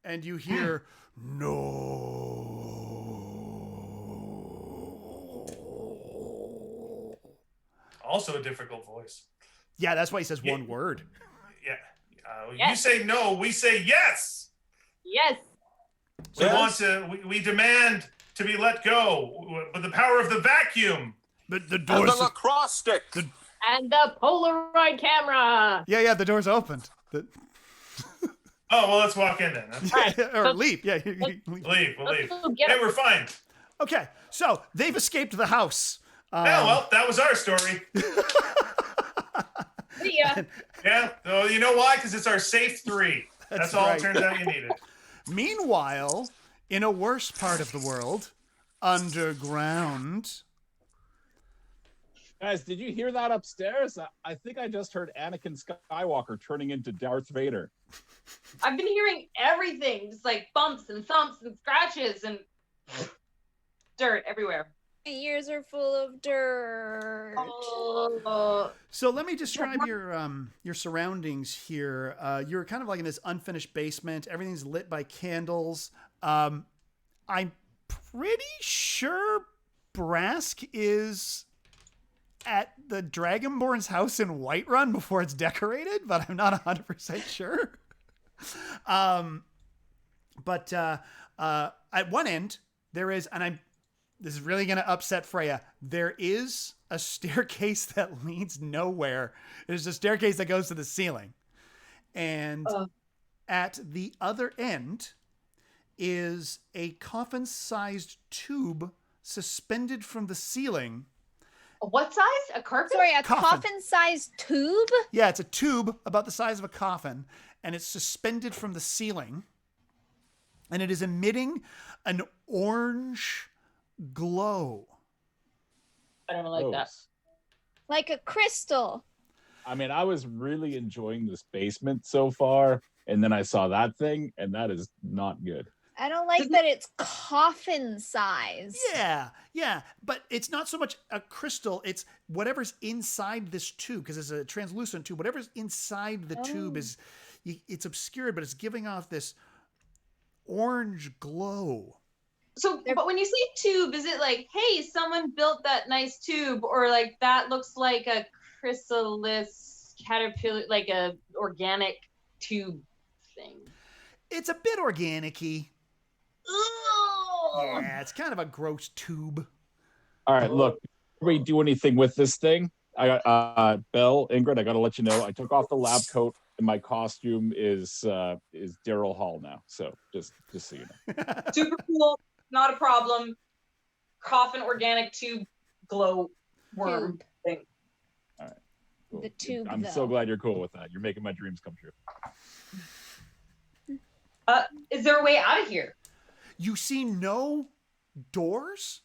and you hear no. Also a difficult voice. Yeah, that's why he says one word. Yeah. You Yes. say no, we say yes. Yes. We Yes. want to. We demand to be let go with the power of the vacuum. But the And doors. the lacrosse stick. And the Polaroid camera. Yeah, the doors opened. Oh, well, let's walk in then. Or leave. Yeah. Leave. We'll leave. Let's go get Hey, him. we're fine. Okay, so they've escaped the house. Well, that was our story. See ya. Yeah. Well, you know why? Because it's our safe 3. That's all right. it turns out you needed. Meanwhile, in a worse part of the world, underground. Guys, did you hear that upstairs? I think I just heard Anakin Skywalker turning into Darth Vader. I've been hearing everything, just like bumps and thumps and scratches and dirt everywhere. My ears are full of dirt. Oh. So let me describe your surroundings here. You're kind of like in this unfinished basement. Everything's lit by candles. I'm pretty sure Brask is at the Dragonborn's house in Whiterun before it's decorated, but I'm not 100% sure. But at one end there is, and this is really going to upset Freya. There is a staircase that leads nowhere. There's a staircase that goes to the ceiling. And at the other end is a coffin-sized tube suspended from the ceiling. What size? A carpet? Sorry, a Coffin. coffin-sized tube? Yeah, it's a tube about the size of a coffin, and it's suspended from the ceiling. And it is emitting an orange glow. I don't like that. Like a crystal. I mean, I was really enjoying this basement so far, and then I saw that thing, and that is not good. I don't like that it's coffin size. Yeah, but it's not so much a crystal, it's whatever's inside this tube, because it's a translucent tube. Whatever's inside the tube is, it's obscured, but it's giving off this orange glow. So, but when you say tube, is it like, hey, someone built that nice tube, or like that looks like a chrysalis caterpillar, like a organic tube thing? It's a bit organic-y. Ooh. Yeah, it's kind of a gross tube. All right, look, before we do anything with this thing, I got Belle, Ingrid, I got to let you know, I took off the lab coat, and my costume is Daryl Hall now. So just so you know. Super cool, not a problem. Coffin organic tube glow worm thing. All right. Cool. The tube, I'm so glad you're cool with that. You're making my dreams come true. Is there a way out of here? You see no doors,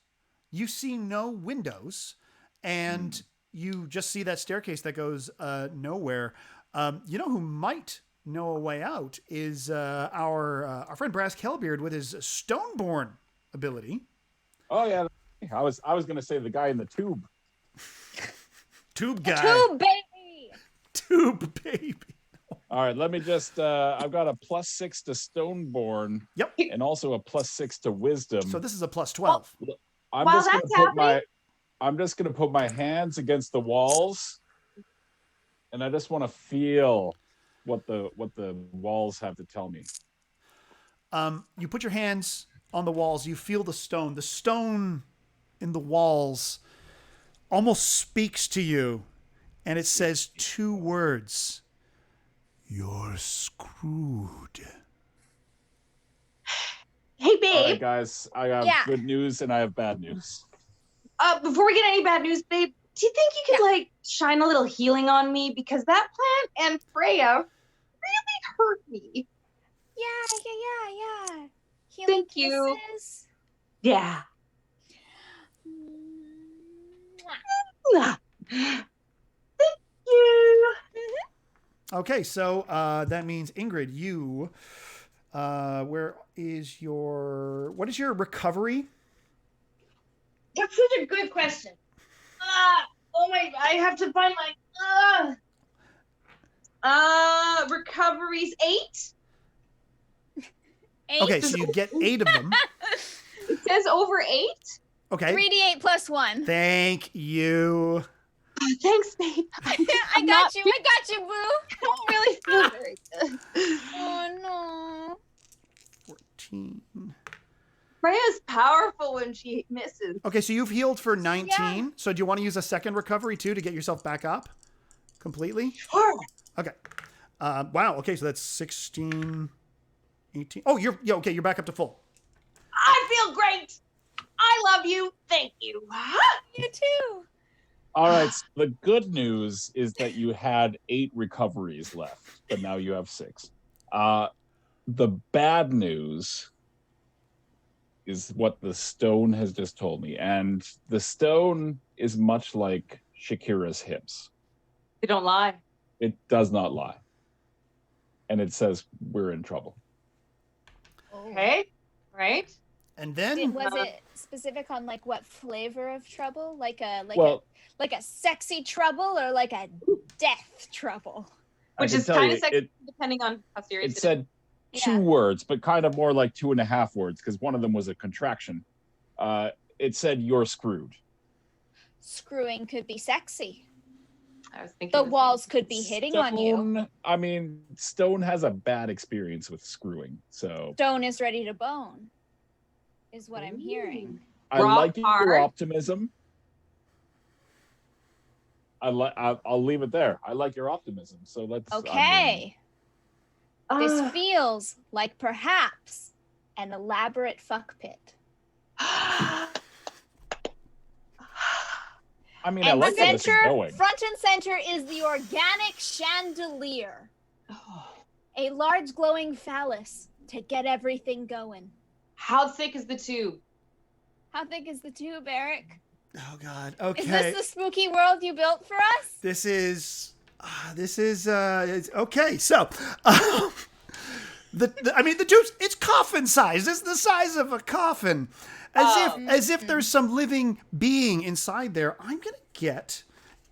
you see no windows, and you just see that staircase that goes nowhere. You know who might know a way out is our friend Brass Kelbeard with his Stoneborn ability. Oh yeah, I was gonna say the guy in the tube. Tube guy. Tube baby. Tube baby. All right, let me just. I've got a +6 to Stoneborn. Yep. And also a +6 to Wisdom. So this is a +12. I'm While just gonna that's put happening- I'm just gonna put my hands against the walls, and I just want to feel what the walls have to tell me. You put your hands on the walls. You feel the stone. The stone in the walls almost speaks to you, and it says 2 words. You're screwed. Hey, All babe. right, guys, I have good news and I have bad news. Before we get any bad news, babe, do you think you could like shine a little healing on me, because that plant and Freya really hurt me? Yeah. Healing Thank you. kisses. Yeah. Mwah. Thank you. Okay, so that means Ingrid, you, what is your recovery? That's such a good question. Oh my! I have to find my. Recovery's 8. 8. Okay, so you get 8 of them. It says over 8. Okay. 3d8 plus 1. Thank you. Thanks, babe. I got you, boo. I don't really feel very good. Oh no. 14. Freya's powerful when she misses. Okay, so you've healed for 19. Yeah. So do you want to use a second recovery too to get yourself back up completely? Sure. Okay. Wow. Okay, so that's 16, 18. Oh, okay. You're back up to full. I feel great. I love you. Thank you. You too. All right. So the good news is that you had 8 recoveries left, but now you have 6. The bad news is what the stone has just told me, and the stone is much like Shakira's hips. They don't lie. It does not lie, and it says we're in trouble. Okay. Right. And then Was it specific on like what flavor of trouble? Like a sexy trouble or like a death trouble? Which is kind of sexy depending on how serious it said 2 words, but kind of more like 2.5 words because one of them was a contraction. It said you're screwed. Screwing could be sexy. I was thinking The walls could be hitting on you. I mean, Stone has a bad experience with screwing, so Stone is ready to bone, is what I'm hearing. I like your optimism. I'll leave it there. I like your optimism. So let's. Okay. This feels like perhaps an elaborate fuck pit. I mean, I like where this is going. Front and center is the organic chandelier. A large glowing phallus to get everything going. How thick is the tube? How thick is the tube, Eric? Oh God. Okay. Is this the spooky world you built for us? This is it's okay. So, the tube's it's coffin size. It's the size of a coffin. As if there's some living being inside there. I'm gonna get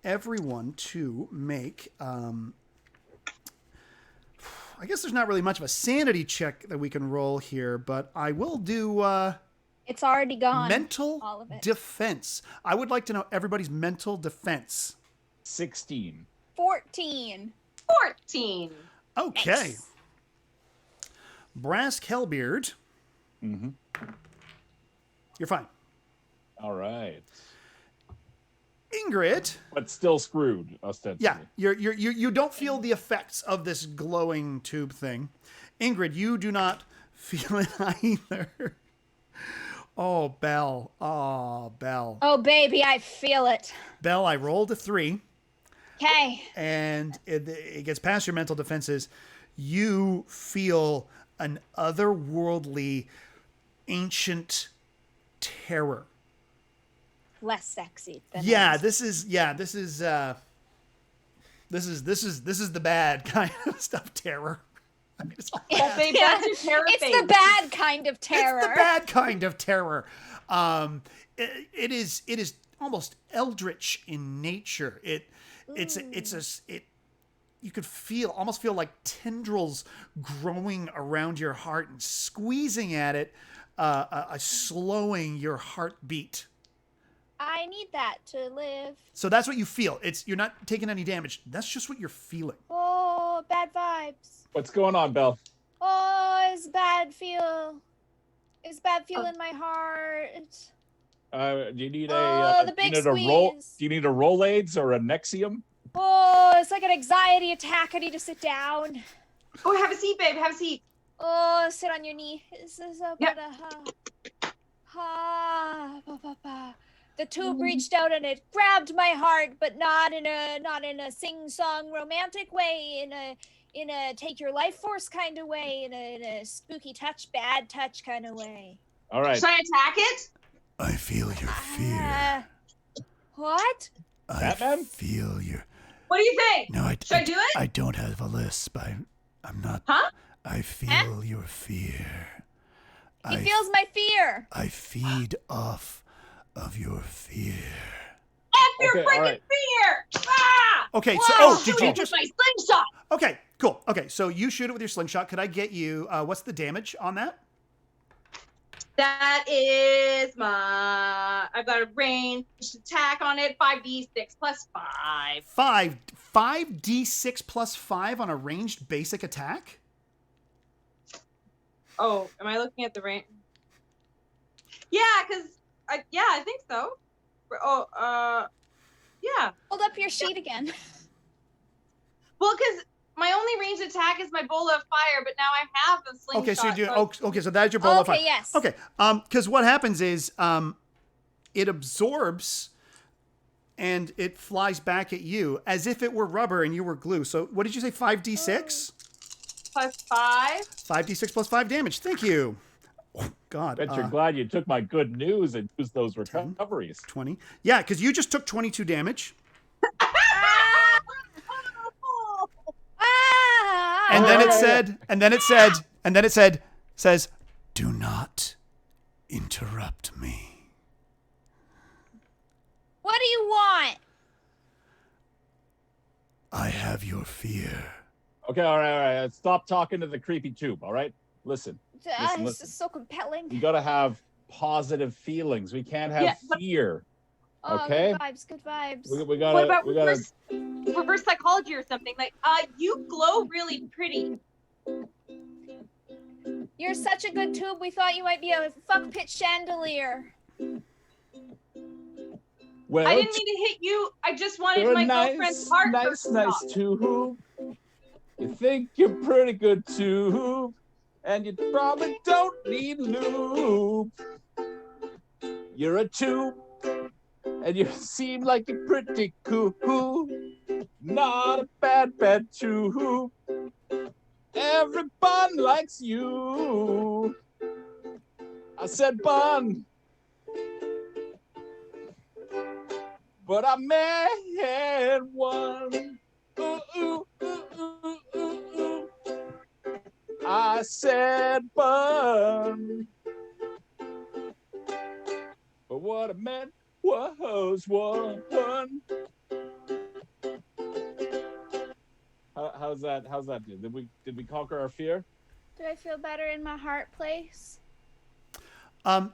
everyone to make. I guess there's not really much of a sanity check that we can roll here, but I will do. It's already gone. Mental defense. I would like to know everybody's mental defense. 16. 14. 14. Okay. Nice. Brass Hellbeard. Mm-hmm. You're fine. All right. Ingrid. But still screwed, ostensibly. Yeah, you don't feel the effects of this glowing tube thing. Ingrid, you do not feel it either. Oh, Beall. Oh, Beall. Oh, baby, I feel it. Beall, I rolled a 3. Okay. And it gets past your mental defenses. You feel an otherworldly, ancient terror. Less sexy than this is the bad kind of stuff. Terror. I mean, it's all bad. It's the bad kind of terror. It's the bad kind of terror. It is almost eldritch in nature. You could almost feel like tendrils growing around your heart and squeezing at it, slowing your heartbeat. I need that to live. So that's what you feel. You're not taking any damage. That's just what you're feeling. Oh, bad vibes. What's going on, Beall? Oh, it's bad feel. It's bad feel in my heart. Do you need the big squeeze. Do you need a Rolaids or a Nexium? Oh, it's like an anxiety attack. I need to sit down. Oh, have a seat, babe. Have a seat. Oh, sit on your knee. The tube reached out and it grabbed my heart, but not in a sing-song romantic way, in a take your life force kind of way, in a spooky touch, bad touch kind of way. All right. Should I attack it? I feel your fear. What? Batman? I feel your. What do you think? No, Should I do it? I don't have a lisp. I'm not. Huh? I feel your fear. He feels my fear. I feed off of your fear. F your freaking right. fear! Ah! Okay, Whoa, so did you just? my slingshot? Okay, cool. Okay, so you shoot it with your slingshot. Could I get you? What's the damage on that? That is I've got a ranged attack on it. 5d6 plus 5. 5d6 plus 5 on a ranged basic attack. Oh, am I looking at the range? Yeah, because I think so. Oh, yeah. Hold up your sheet again. Well, because My only ranged attack is my bola of fire, but now I have a slingshot. Okay, so you're doing. Okay, so that's your bola of fire. Okay, yes. Okay, because what happens is it absorbs and it flies back at you as if it were rubber and you were glue. So what did you say? 5d6? Plus 5. 5d6 plus 5 damage. Thank you. Oh, God. Bet you're glad you took my good news and used those recoveries. 20. Yeah, because you just took 22 damage. And then it says, do not interrupt me. What do you want? I have your fear. Okay, all right. Stop talking to the creepy tube, all right? Listen. This is so compelling. You got to have positive feelings. We can't have fear. Okay? Good vibes. We gotta, what about reverse psychology or something? Like, you glow really pretty. You're such a good tube. We thought you might be a fuck pit chandelier. Well, I didn't mean to hit you. I just wanted my girlfriend's heart. Nice tube. You think you're pretty good tube, and you probably don't need lube. You're a tube, and you seem like you're pretty cool. Not a bad tube. Every bun likes you. I said bun. But I met one. Ooh, ooh, ooh, ooh, ooh, ooh. I said bun. But what I meant was one. How's that? Did we conquer our fear? Do I feel better in my heart place?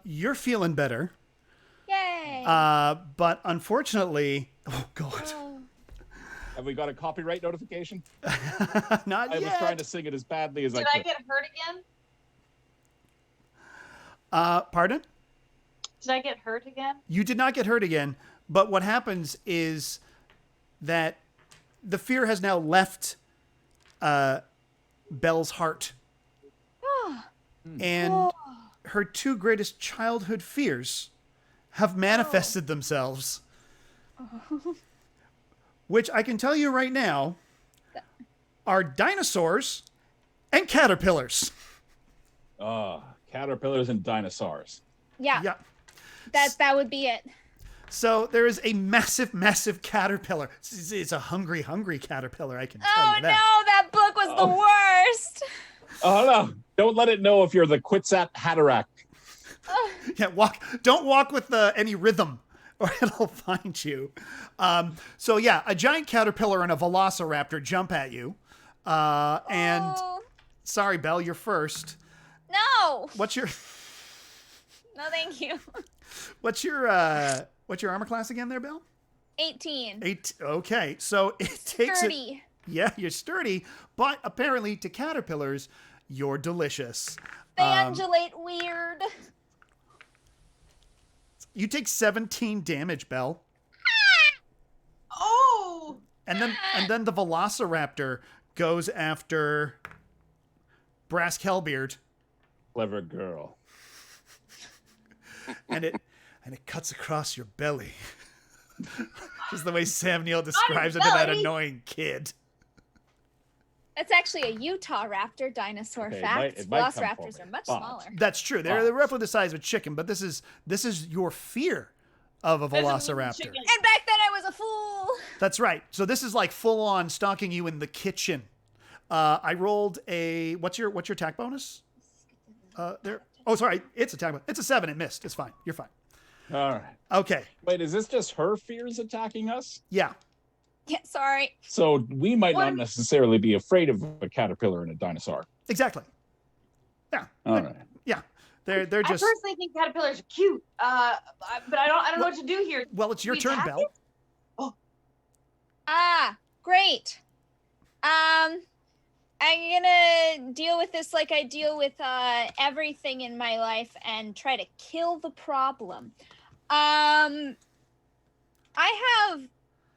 You're feeling better. Yay! But unfortunately, oh God. Oh. Have we got a copyright notification? Not yet. I was trying to sing it as badly as I could. Did I get hurt again? Pardon? Did I get hurt again? You did not get hurt again, but what happens is that the fear has now left Belle's heart. And her two greatest childhood fears have manifested themselves. Which I can tell you right now are dinosaurs and caterpillars. Caterpillars and dinosaurs. Yeah. That would be it. So there is a massive caterpillar. It's a hungry caterpillar, I can tell you that. Oh no, that book was the worst. Oh no, don't let it know if you're the Quetzat Hatterack. Yeah, don't walk with any rhythm or it'll find you. So yeah, a giant caterpillar and a velociraptor jump at you. And sorry, Belle, you're first. No. What's your No, thank you. What's your armor class again there, Belle? 18. Okay, so it takes Sturdy. Yeah, you're sturdy, but apparently to caterpillars, you're delicious. They undulate weird. You take 17 damage, Belle. Oh! And then the velociraptor goes after Brass Hellbeard. Clever girl. And it cuts across your belly. Just the way Sam Neill describes it to that annoying kid. That's actually a Utah raptor dinosaur fact. Velociraptors are much smaller. That's true. They're roughly the size of a chicken, but this is your fear of a velociraptor. And back then I was a fool. That's right. So this is like full on stalking you in the kitchen. I rolled a what's your attack bonus? There. Oh, sorry. It's attack bonus. It's a 7. It missed. It's fine. You're fine. All right. Okay. Wait, is this just her fears attacking us? Yeah. Yeah, sorry. So we might not necessarily be afraid of a caterpillar and a dinosaur. Exactly. Yeah. All right. Yeah. They're just. I personally think caterpillars are cute. But I don't know what to do here. Well, it's your turn, Belle. Great. I'm gonna deal with this like I deal with everything in my life and try to kill the problem. I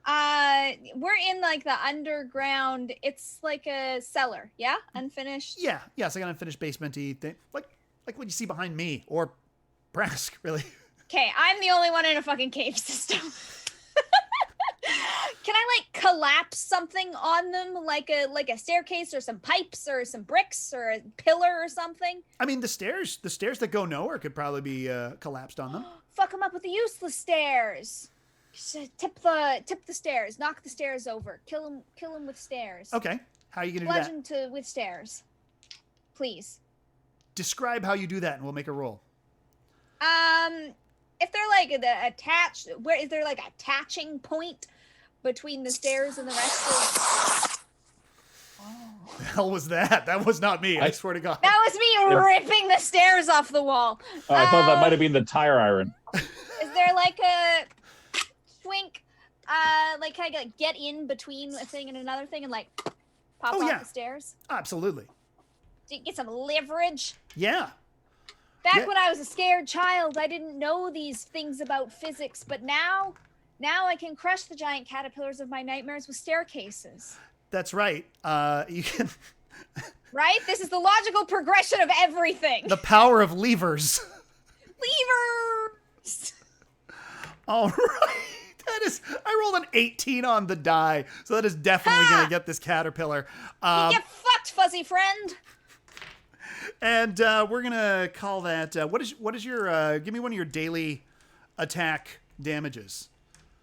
We're in like the underground. It's like a cellar, yeah, unfinished. Yeah, it's like an unfinished basement-y thing, like what you see behind me or Brask, really. Okay, I'm the only one in a fucking cave system. Can I like collapse something on them, like a staircase or some pipes or some bricks or a pillar or something? I mean, the stairs that go nowhere could probably be collapsed on them. Fuck them up with the useless stairs. Tip the stairs. Knock the stairs over. Kill him with stairs. Okay, how are you gonna do Bludgeon that? with stairs, please. Describe how you do that, and we'll make a roll. If they're like attached, where is there like a attaching point between the stairs and the rest of? The hell was that? That was not me. I swear to God. That was me ripping the stairs off the wall. I thought that might have been the tire iron. Is there like a swink? Like can I get in between a thing and another thing and like pop off the stairs? Absolutely. Get some leverage. Yeah. Back when I was a scared child, I didn't know these things about physics, but now I can crush the giant caterpillars of my nightmares with staircases. That's right. You can. Right? This is the logical progression of everything. The power of levers. Levers! All right. That is. I rolled an 18 on the die, so that is definitely going to get this caterpillar. You get fucked, fuzzy friend. And we're gonna call that. What is your? Give me one of your daily attack damages.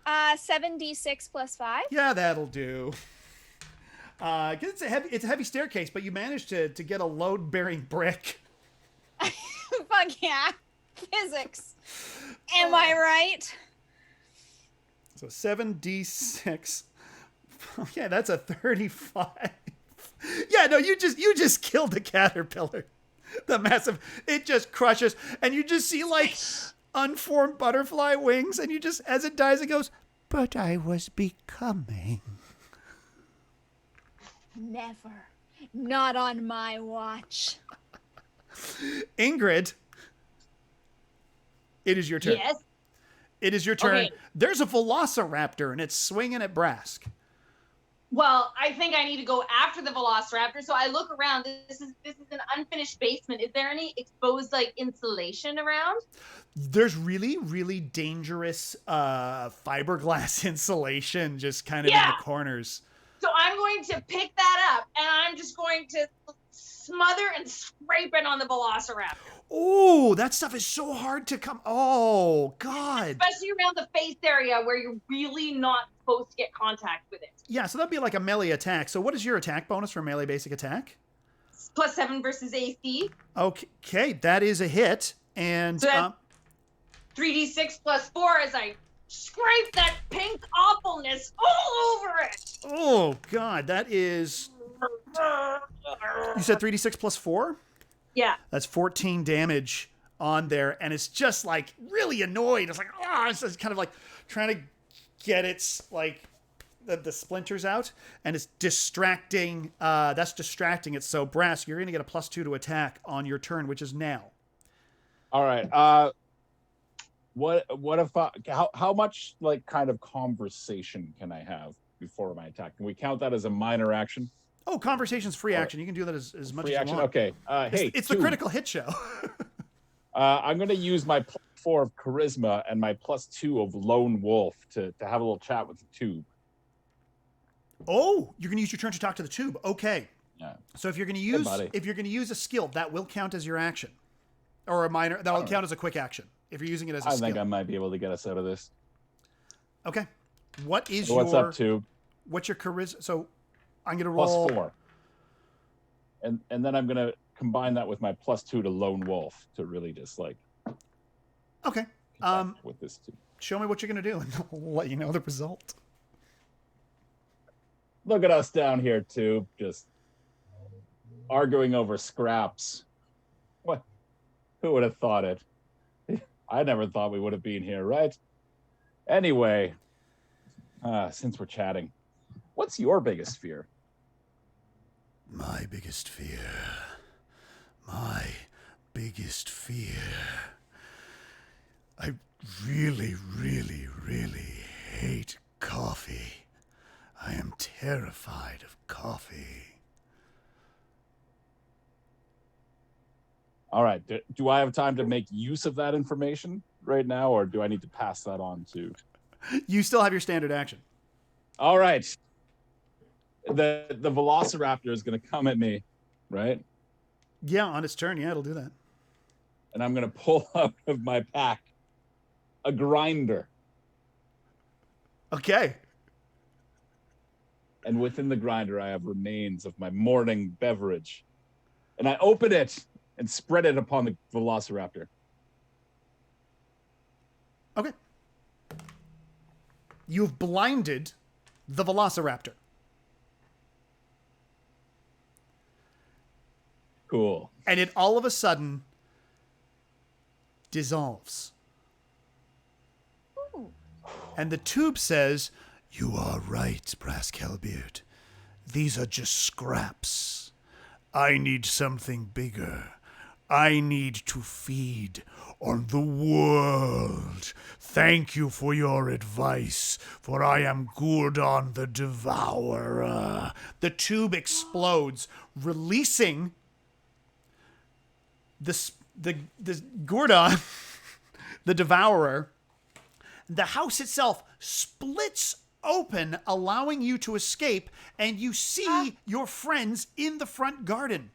7d6 plus 5. Yeah, that'll do. 'Cause it's a heavy staircase, but you managed to get a load-bearing brick. Fuck yeah, physics. Am I right? So 7d6. Yeah, that's a 35. Yeah, no, you just killed the caterpillar. The massive, it just crushes, and you just see like unformed butterfly wings, and you just, as it dies, it goes, but I was becoming. Never. Not on my watch. Ingrid, it is your turn. Yes. It is your turn. Okay. There's a velociraptor, and it's swinging at Brask. Well, I think I need to go after the velociraptor. So I look around. This is an unfinished basement. Is there any exposed like insulation around? There's really, really dangerous fiberglass insulation just kind of in the corners. So I'm going to pick that up and I'm just going to smother and scrape it on the velociraptor. Oh, that stuff is so hard to come. Oh, God. Especially around the face area where you're really not supposed to get contact with it. Yeah, so that'd be like a melee attack. So what is your attack bonus for melee basic attack? +7 versus AC. Okay, that is a hit. And so that's 3d6 plus 4 as I scrape that pink awfulness all over it. Oh, God, that is... You said 3d6 plus 4? Yeah. That's 14 damage on there, and it's just like really annoyed. It's like, it's just kind of like trying to get its like the splinters out, and it's distracting. That's distracting it. So Brask, you're gonna get a +2 to attack on your turn, which is now. All right. What if how much like kind of conversation can I have before my attack? Can we count that as a minor action? Oh, conversation's free action. You can do that as much as you want. Okay. It's the critical hit show. I'm going to use my +4 of charisma and my +2 of lone wolf to have a little chat with the tube. Oh, you're going to use your turn to talk to the tube. Okay. Yeah. So if you're going to use a skill, that will count as your action, or a minor. That will count as a quick action if you're using it as a skill. I think I might be able to get us out of this. Okay. What's up, tube? What's your charisma? So I'm going to roll +4. And then I'm going to combine that with my +2 to lone wolf to really just like. Okay. With this too. Show me what you're going to do, and I'll let you know the result. Look at us down here, tube, just arguing over scraps. What? Who would have thought it? I never thought we would have been here, right? Anyway, since we're chatting, what's your biggest fear? My biggest fear. I really, really, really hate Coffee. I am terrified of coffee. All right. Do I have time to make use of that information right now, or do I need to pass that on to? You still have your standard action. All right. The Velociraptor is going to come at me, right? Yeah, on its turn. Yeah, it'll do that. And I'm going to pull out of my pack a grinder. Okay. And within the grinder, I have remains of my morning beverage. And I open it and spread it upon the Velociraptor. Okay. You've blinded the Velociraptor. Cool. And it all of a sudden dissolves. Ooh. And the tube says, You are right, Brass Kelbeard. These are just scraps. I need something bigger. I need to feed on the world. Thank you for your advice, for I am Gordon the Devourer. the tube explodes, releasing the Gordon, the Devourer. The house itself splits open, allowing you to escape, and you see your friends in the front garden.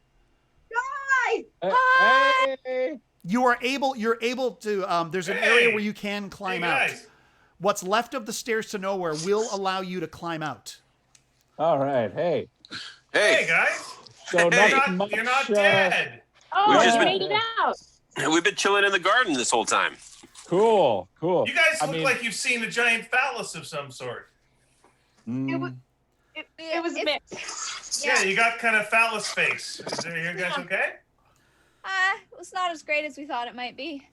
Hey! You're able to, there's an area where you can climb out. Guys. What's left of the stairs to nowhere will allow you to climb out. All right. Hey. Hey, guys. So Hey. nothing much, You're not dead. Oh, We've we just been- made it out. We've been chilling in the garden this whole time. Cool. You guys I look mean- like you've seen a giant phallus of some sort. Mm, It was mixed. Yeah, you got kind of phallus face. Are you guys okay? It was not as great as we thought it might be.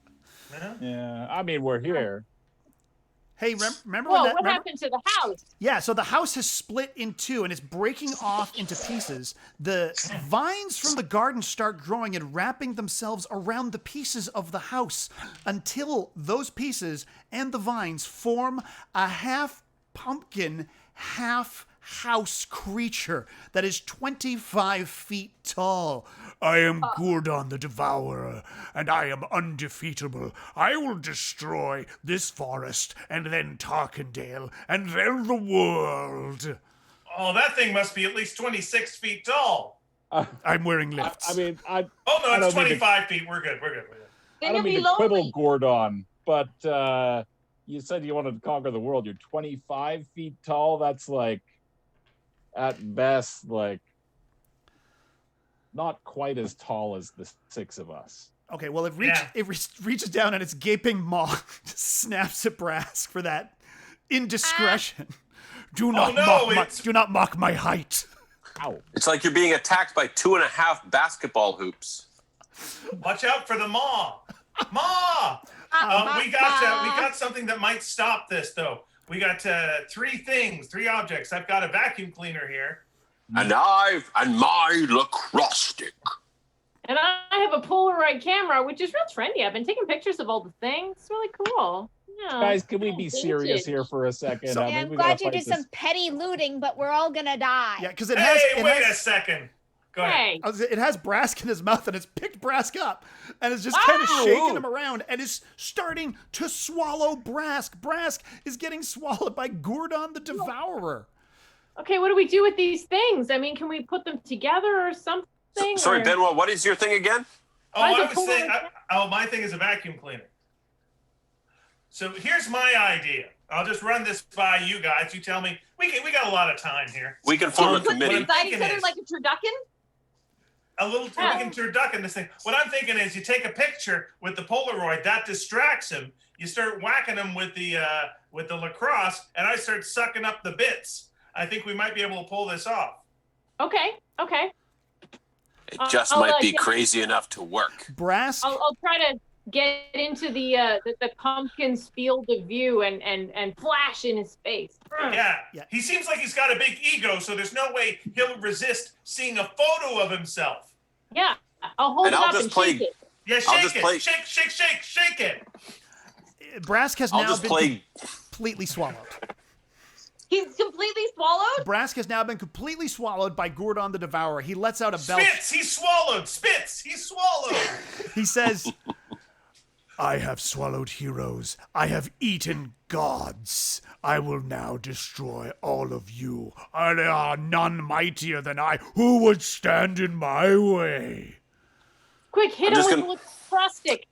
No? yeah. I mean, we're here. Hey, remember Whoa, when that? what remember- happened to the house? Yeah, so the house has split in two and it's breaking off into pieces. The vines from the garden start growing and wrapping themselves around the pieces of the house until those pieces and the vines form a half pumpkin, half house creature that is 25 feet tall. I am Gordon the Devourer, and I am undefeatable. I will destroy this forest, and then Tarkindale, and then the world. Oh, that thing must be at least 26 feet tall. I'm wearing lifts. I mean, Oh, no, I it's don't mean 25 feet. We're good. I Then don't you'll mean be to quibble, lonely. Gordon, but you said you wanted to conquer the world. You're 25 feet tall. That's like, at best, like, not quite as tall as the six of us. Okay, well, Yeah. it reaches down and its gaping maw snaps at Brass for that indiscretion. Do not no, mock it's- do not mock my height. Ow. It's like you're being attacked by 2.5 basketball hoops. Watch out for the maw. Maw! We got something that might stop this, though. We got three objects. I've got a vacuum cleaner here. A knife and my lacrosse stick. And I have a Polaroid camera, which is real trendy. I've been taking pictures of all the things. It's really cool. Yeah. Guys, can we be Vintage. serious here for a second? So- I mean, Yeah, I'm we glad gotta you fight did some this. petty looting, but we're all gonna die. Yeah, because it has. Hey, it wait has, a second. Go ahead. Hey, It has Brask in his mouth and it's picked Brask up and is just kind of Oh! shaking him around and is starting to swallow Brask. Brask is getting swallowed by Gordon the Devourer. okay, what do we do with these things? I mean, can we put them together or something? Sorry, or- Benoit, what is your thing again? Oh, Why is I it was saying, Polaroid? my thing is a vacuum cleaner. So here's my idea. I'll just run this by you guys. You tell me. We got a lot of time here. We can form a Put them committee. beside each thinking other is- like a turducken? A little we can turducken this thing. What I'm thinking is, you take a picture with the Polaroid that distracts him. You start whacking him with the lacrosse, and I start sucking up the bits. I think we might be able to pull this off. Okay. It just I'll, might be yeah. crazy enough to work. Brask, I'll try to get into the pumpkin's field of view and flash in his face. Yeah. Yeah. He seems like he's got a big ego, so there's no way he'll resist seeing a photo of himself. Yeah, I'll hold And it I'll up just and play- shake it. Yeah, I'll shake just it. play- Shake it. Brask has I'll now just been play. completely swallowed. swallowed? Brask has now been completely swallowed by Gordon the Devourer. He lets out a belch. Spitz, he's swallowed. Spitz, he's swallowed. He says, I have swallowed heroes. I have eaten gods. I will now destroy all of you. There are none mightier than I. Who would stand in my way? Quick, hit him with a lacrosse stick.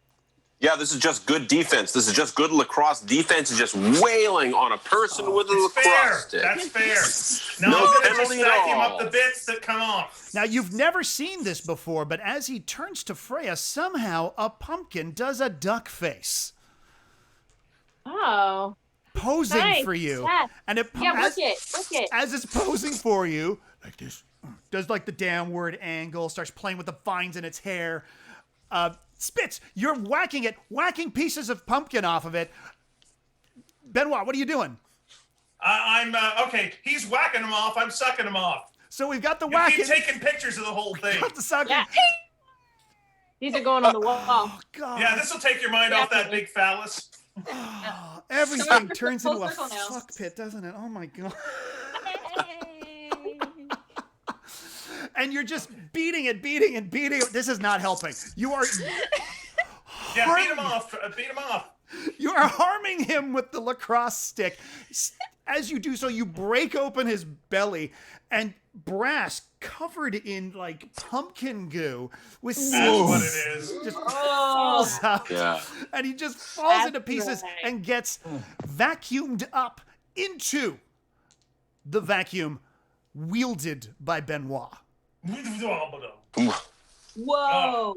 Yeah, this is just good defense. This is just good lacrosse defense. Is just wailing on a person with a lacrosse stick. That's fair. Now No I'm gonna just penalty at stack him all. up the bits that come off. now you've never seen this before, but as he turns to Freya, somehow a pumpkin does a duck face, Oh. posing Nice. for you. Yeah. And it, Yeah, work it. as it's posing for you, like this, does like the downward angle, starts playing with the vines in its hair. Spitz, you're whacking pieces of pumpkin off of it. Benoit, what are you doing? I'm okay. He's whacking them off. I'm sucking them off. So we've got the You whacking. keep taking pictures of the whole thing. Got the sucking. Yeah. These are going on the wall. Oh, God. Yeah, this will take your mind off that big phallus. Oh, everything turns Full into a circle now. fuck pit, doesn't it? Oh, my God. And you're just beating it. This is not helping. You are Yeah, beat him off. Beat him off. you are harming him with the lacrosse stick. As you do so, you break open his belly, and Brass, covered in like pumpkin goo, with That's seeds, what it is. just falls out. Yeah. And he just falls That's into pieces right. and gets vacuumed up into the vacuum wielded by Benoit. Whoa.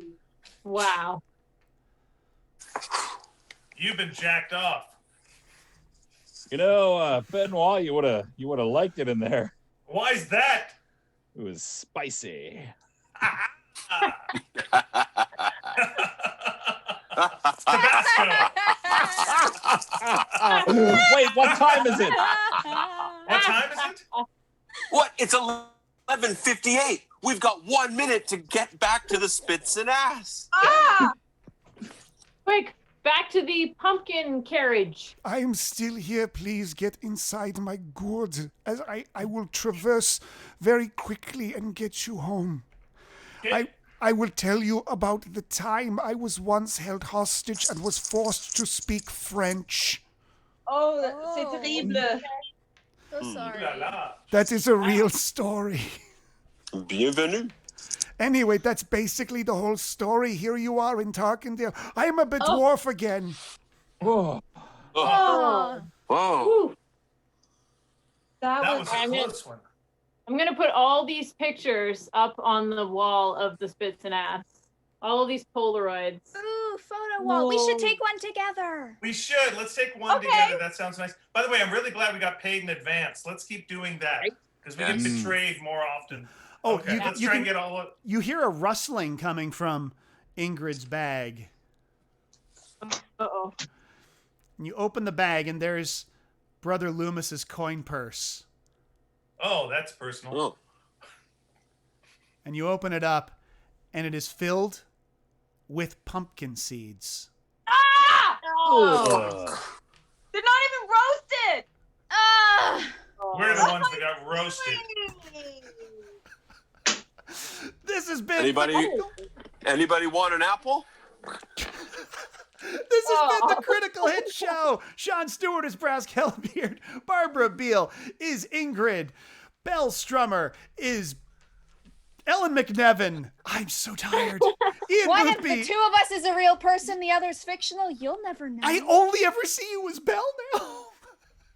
Wow. You've been jacked off. You know, Benoit, you would have liked it in there. Why's that? It was spicy. Tabasco. Wait, what time is it? What time is it? What? It's 11:58. We've got 1 minute to get back to the Spitz and Ass. Ah! Quick, back to the pumpkin carriage. I am still here. Please get inside my gourd, as I will traverse very quickly and get you home. I will tell you about the time I was once held hostage and was forced to speak French. Oh, c'est terrible. So Ooh sorry. la la. That is a real story. Bienvenue. Anyway, that's basically the whole story. Here you are in Tarkindale. I am a dwarf again. Oh, Oh. Oh. Whew. That That was was a I'm in- close one. I'm going to put all these pictures up on the wall of the Spitz and Ass. All of these Polaroids. Ooh, photo wall. We should Whoa. take one together. We should. Let's take one Okay. together. That sounds nice. By the way, I'm really glad we got paid in advance. Let's keep doing that because we Yes. get betrayed more often. Oh, Okay, let's try and get all of You hear a rustling coming from Ingrid's bag. Uh-oh. And you open the bag, and there's Brother Loomis's coin purse. Oh, that's personal. Oh. And you open it up, and it is filled with pumpkin seeds. ah! Oh. They're not even roasted. Ah! We're the ones that got roasted. This has been Anybody want an apple? This has been the Critical Hit Show. Shaun Stewart is Brass Kellbeard. Barbara Beall is Ingrid. Belle Strummer is Ellen MacNevin. I'm so tired. Ian One of the Boothby. two of us is a real person, the other's fictional. You'll never know. I only ever see you as Belle now.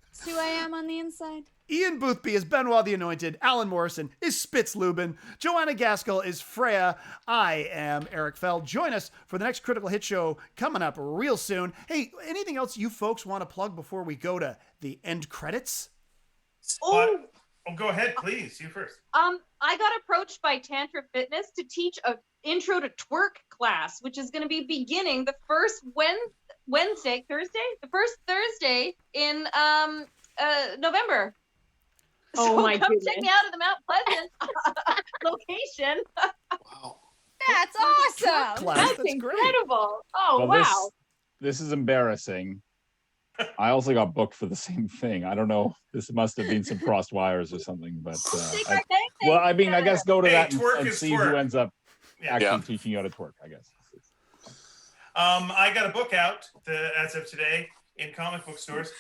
That's who I am on the inside. Ian Boothby is Benoit the Anointed. Alan Morrison is Spitz Lubin. Joanna Gaskell is Freya. I am Eric Feld. Join us for the next Critical Hit Show coming up real soon. Hey, anything else you folks want to plug before we go to the end credits? Oh, Go ahead, please. You first. I got approached by Tantra Fitness to teach a intro to twerk class, which is going to be beginning the first Thursday in November. Oh my come goodness. check me out at the Mount Pleasant location. Wow. That's awesome. Class, That's that's great. incredible. Oh, well, wow. this is embarrassing. I also got booked for the same thing. I don't know. This must have been some crossed wires or something. But I guess go to that and see who ends up actually teaching you how to twerk. I guess. I got a book out as of today in comic book stores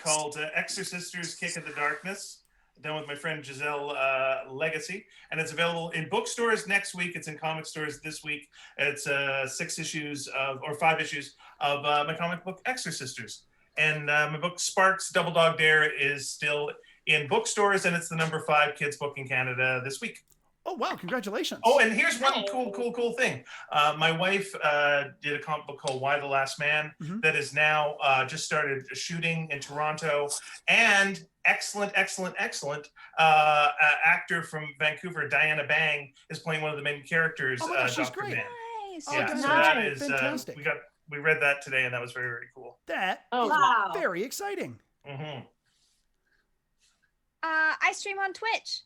called Exorcisters Kick in the Darkness, done with my friend Giselle Legacy, and it's available in bookstores next week. It's in comic stores this week. It's 5 issues of my comic book Exorcisters, and my book Sparks Double Dog Dare is still in bookstores, and it's the number 5 kids book in Canada this week. Oh, wow. Congratulations. Oh, and here's one cool thing. My wife did a comic book called Why the Last Man that is now just started shooting in Toronto. And excellent actor from Vancouver, Diana Bang, is playing one of the main characters. Oh my gosh, she's Dr. great. Man. Nice. Yeah, Oh, so that is fantastic. we read that today, and that was very, very cool. That is very exciting. I stream on Twitch.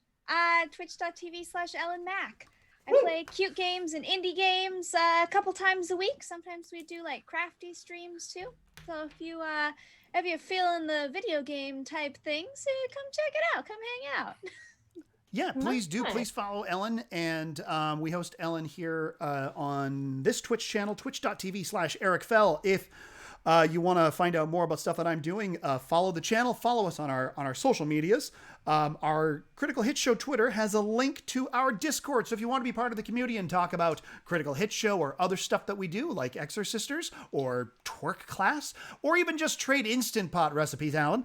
Twitch.tv/EllenMac. I play cute games and indie games a couple times a week. Sometimes we do like crafty streams too. So if you're feeling the video game type things, come check it out. Come hang out. Yeah, please do. Please follow Ellen. And we host Ellen here on this Twitch channel, twitch.tv/EricFell. If you want to find out more about stuff that I'm doing, follow the channel. Follow us on our social medias. Our Critical Hit Show Twitter has a link to our Discord. So if you want to be part of the community and talk about Critical Hit Show or other stuff that we do, like Exorcisters or Twerk Class, or even just trade Instant Pot recipes, Alan,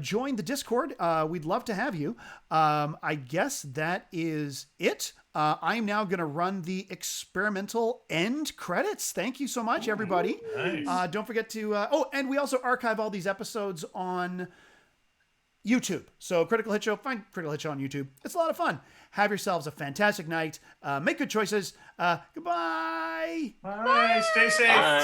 join the Discord. We'd love to have you. I guess that is it. I'm now going to run the experimental end credits. Thank you so much, everybody. Nice. Don't forget to... and we also archive all these episodes on YouTube. So Critical Hit Show, find Critical Hit Show on YouTube. It's a lot of fun. Have yourselves a fantastic night. Make good choices. Goodbye. Bye. Stay safe. Bye.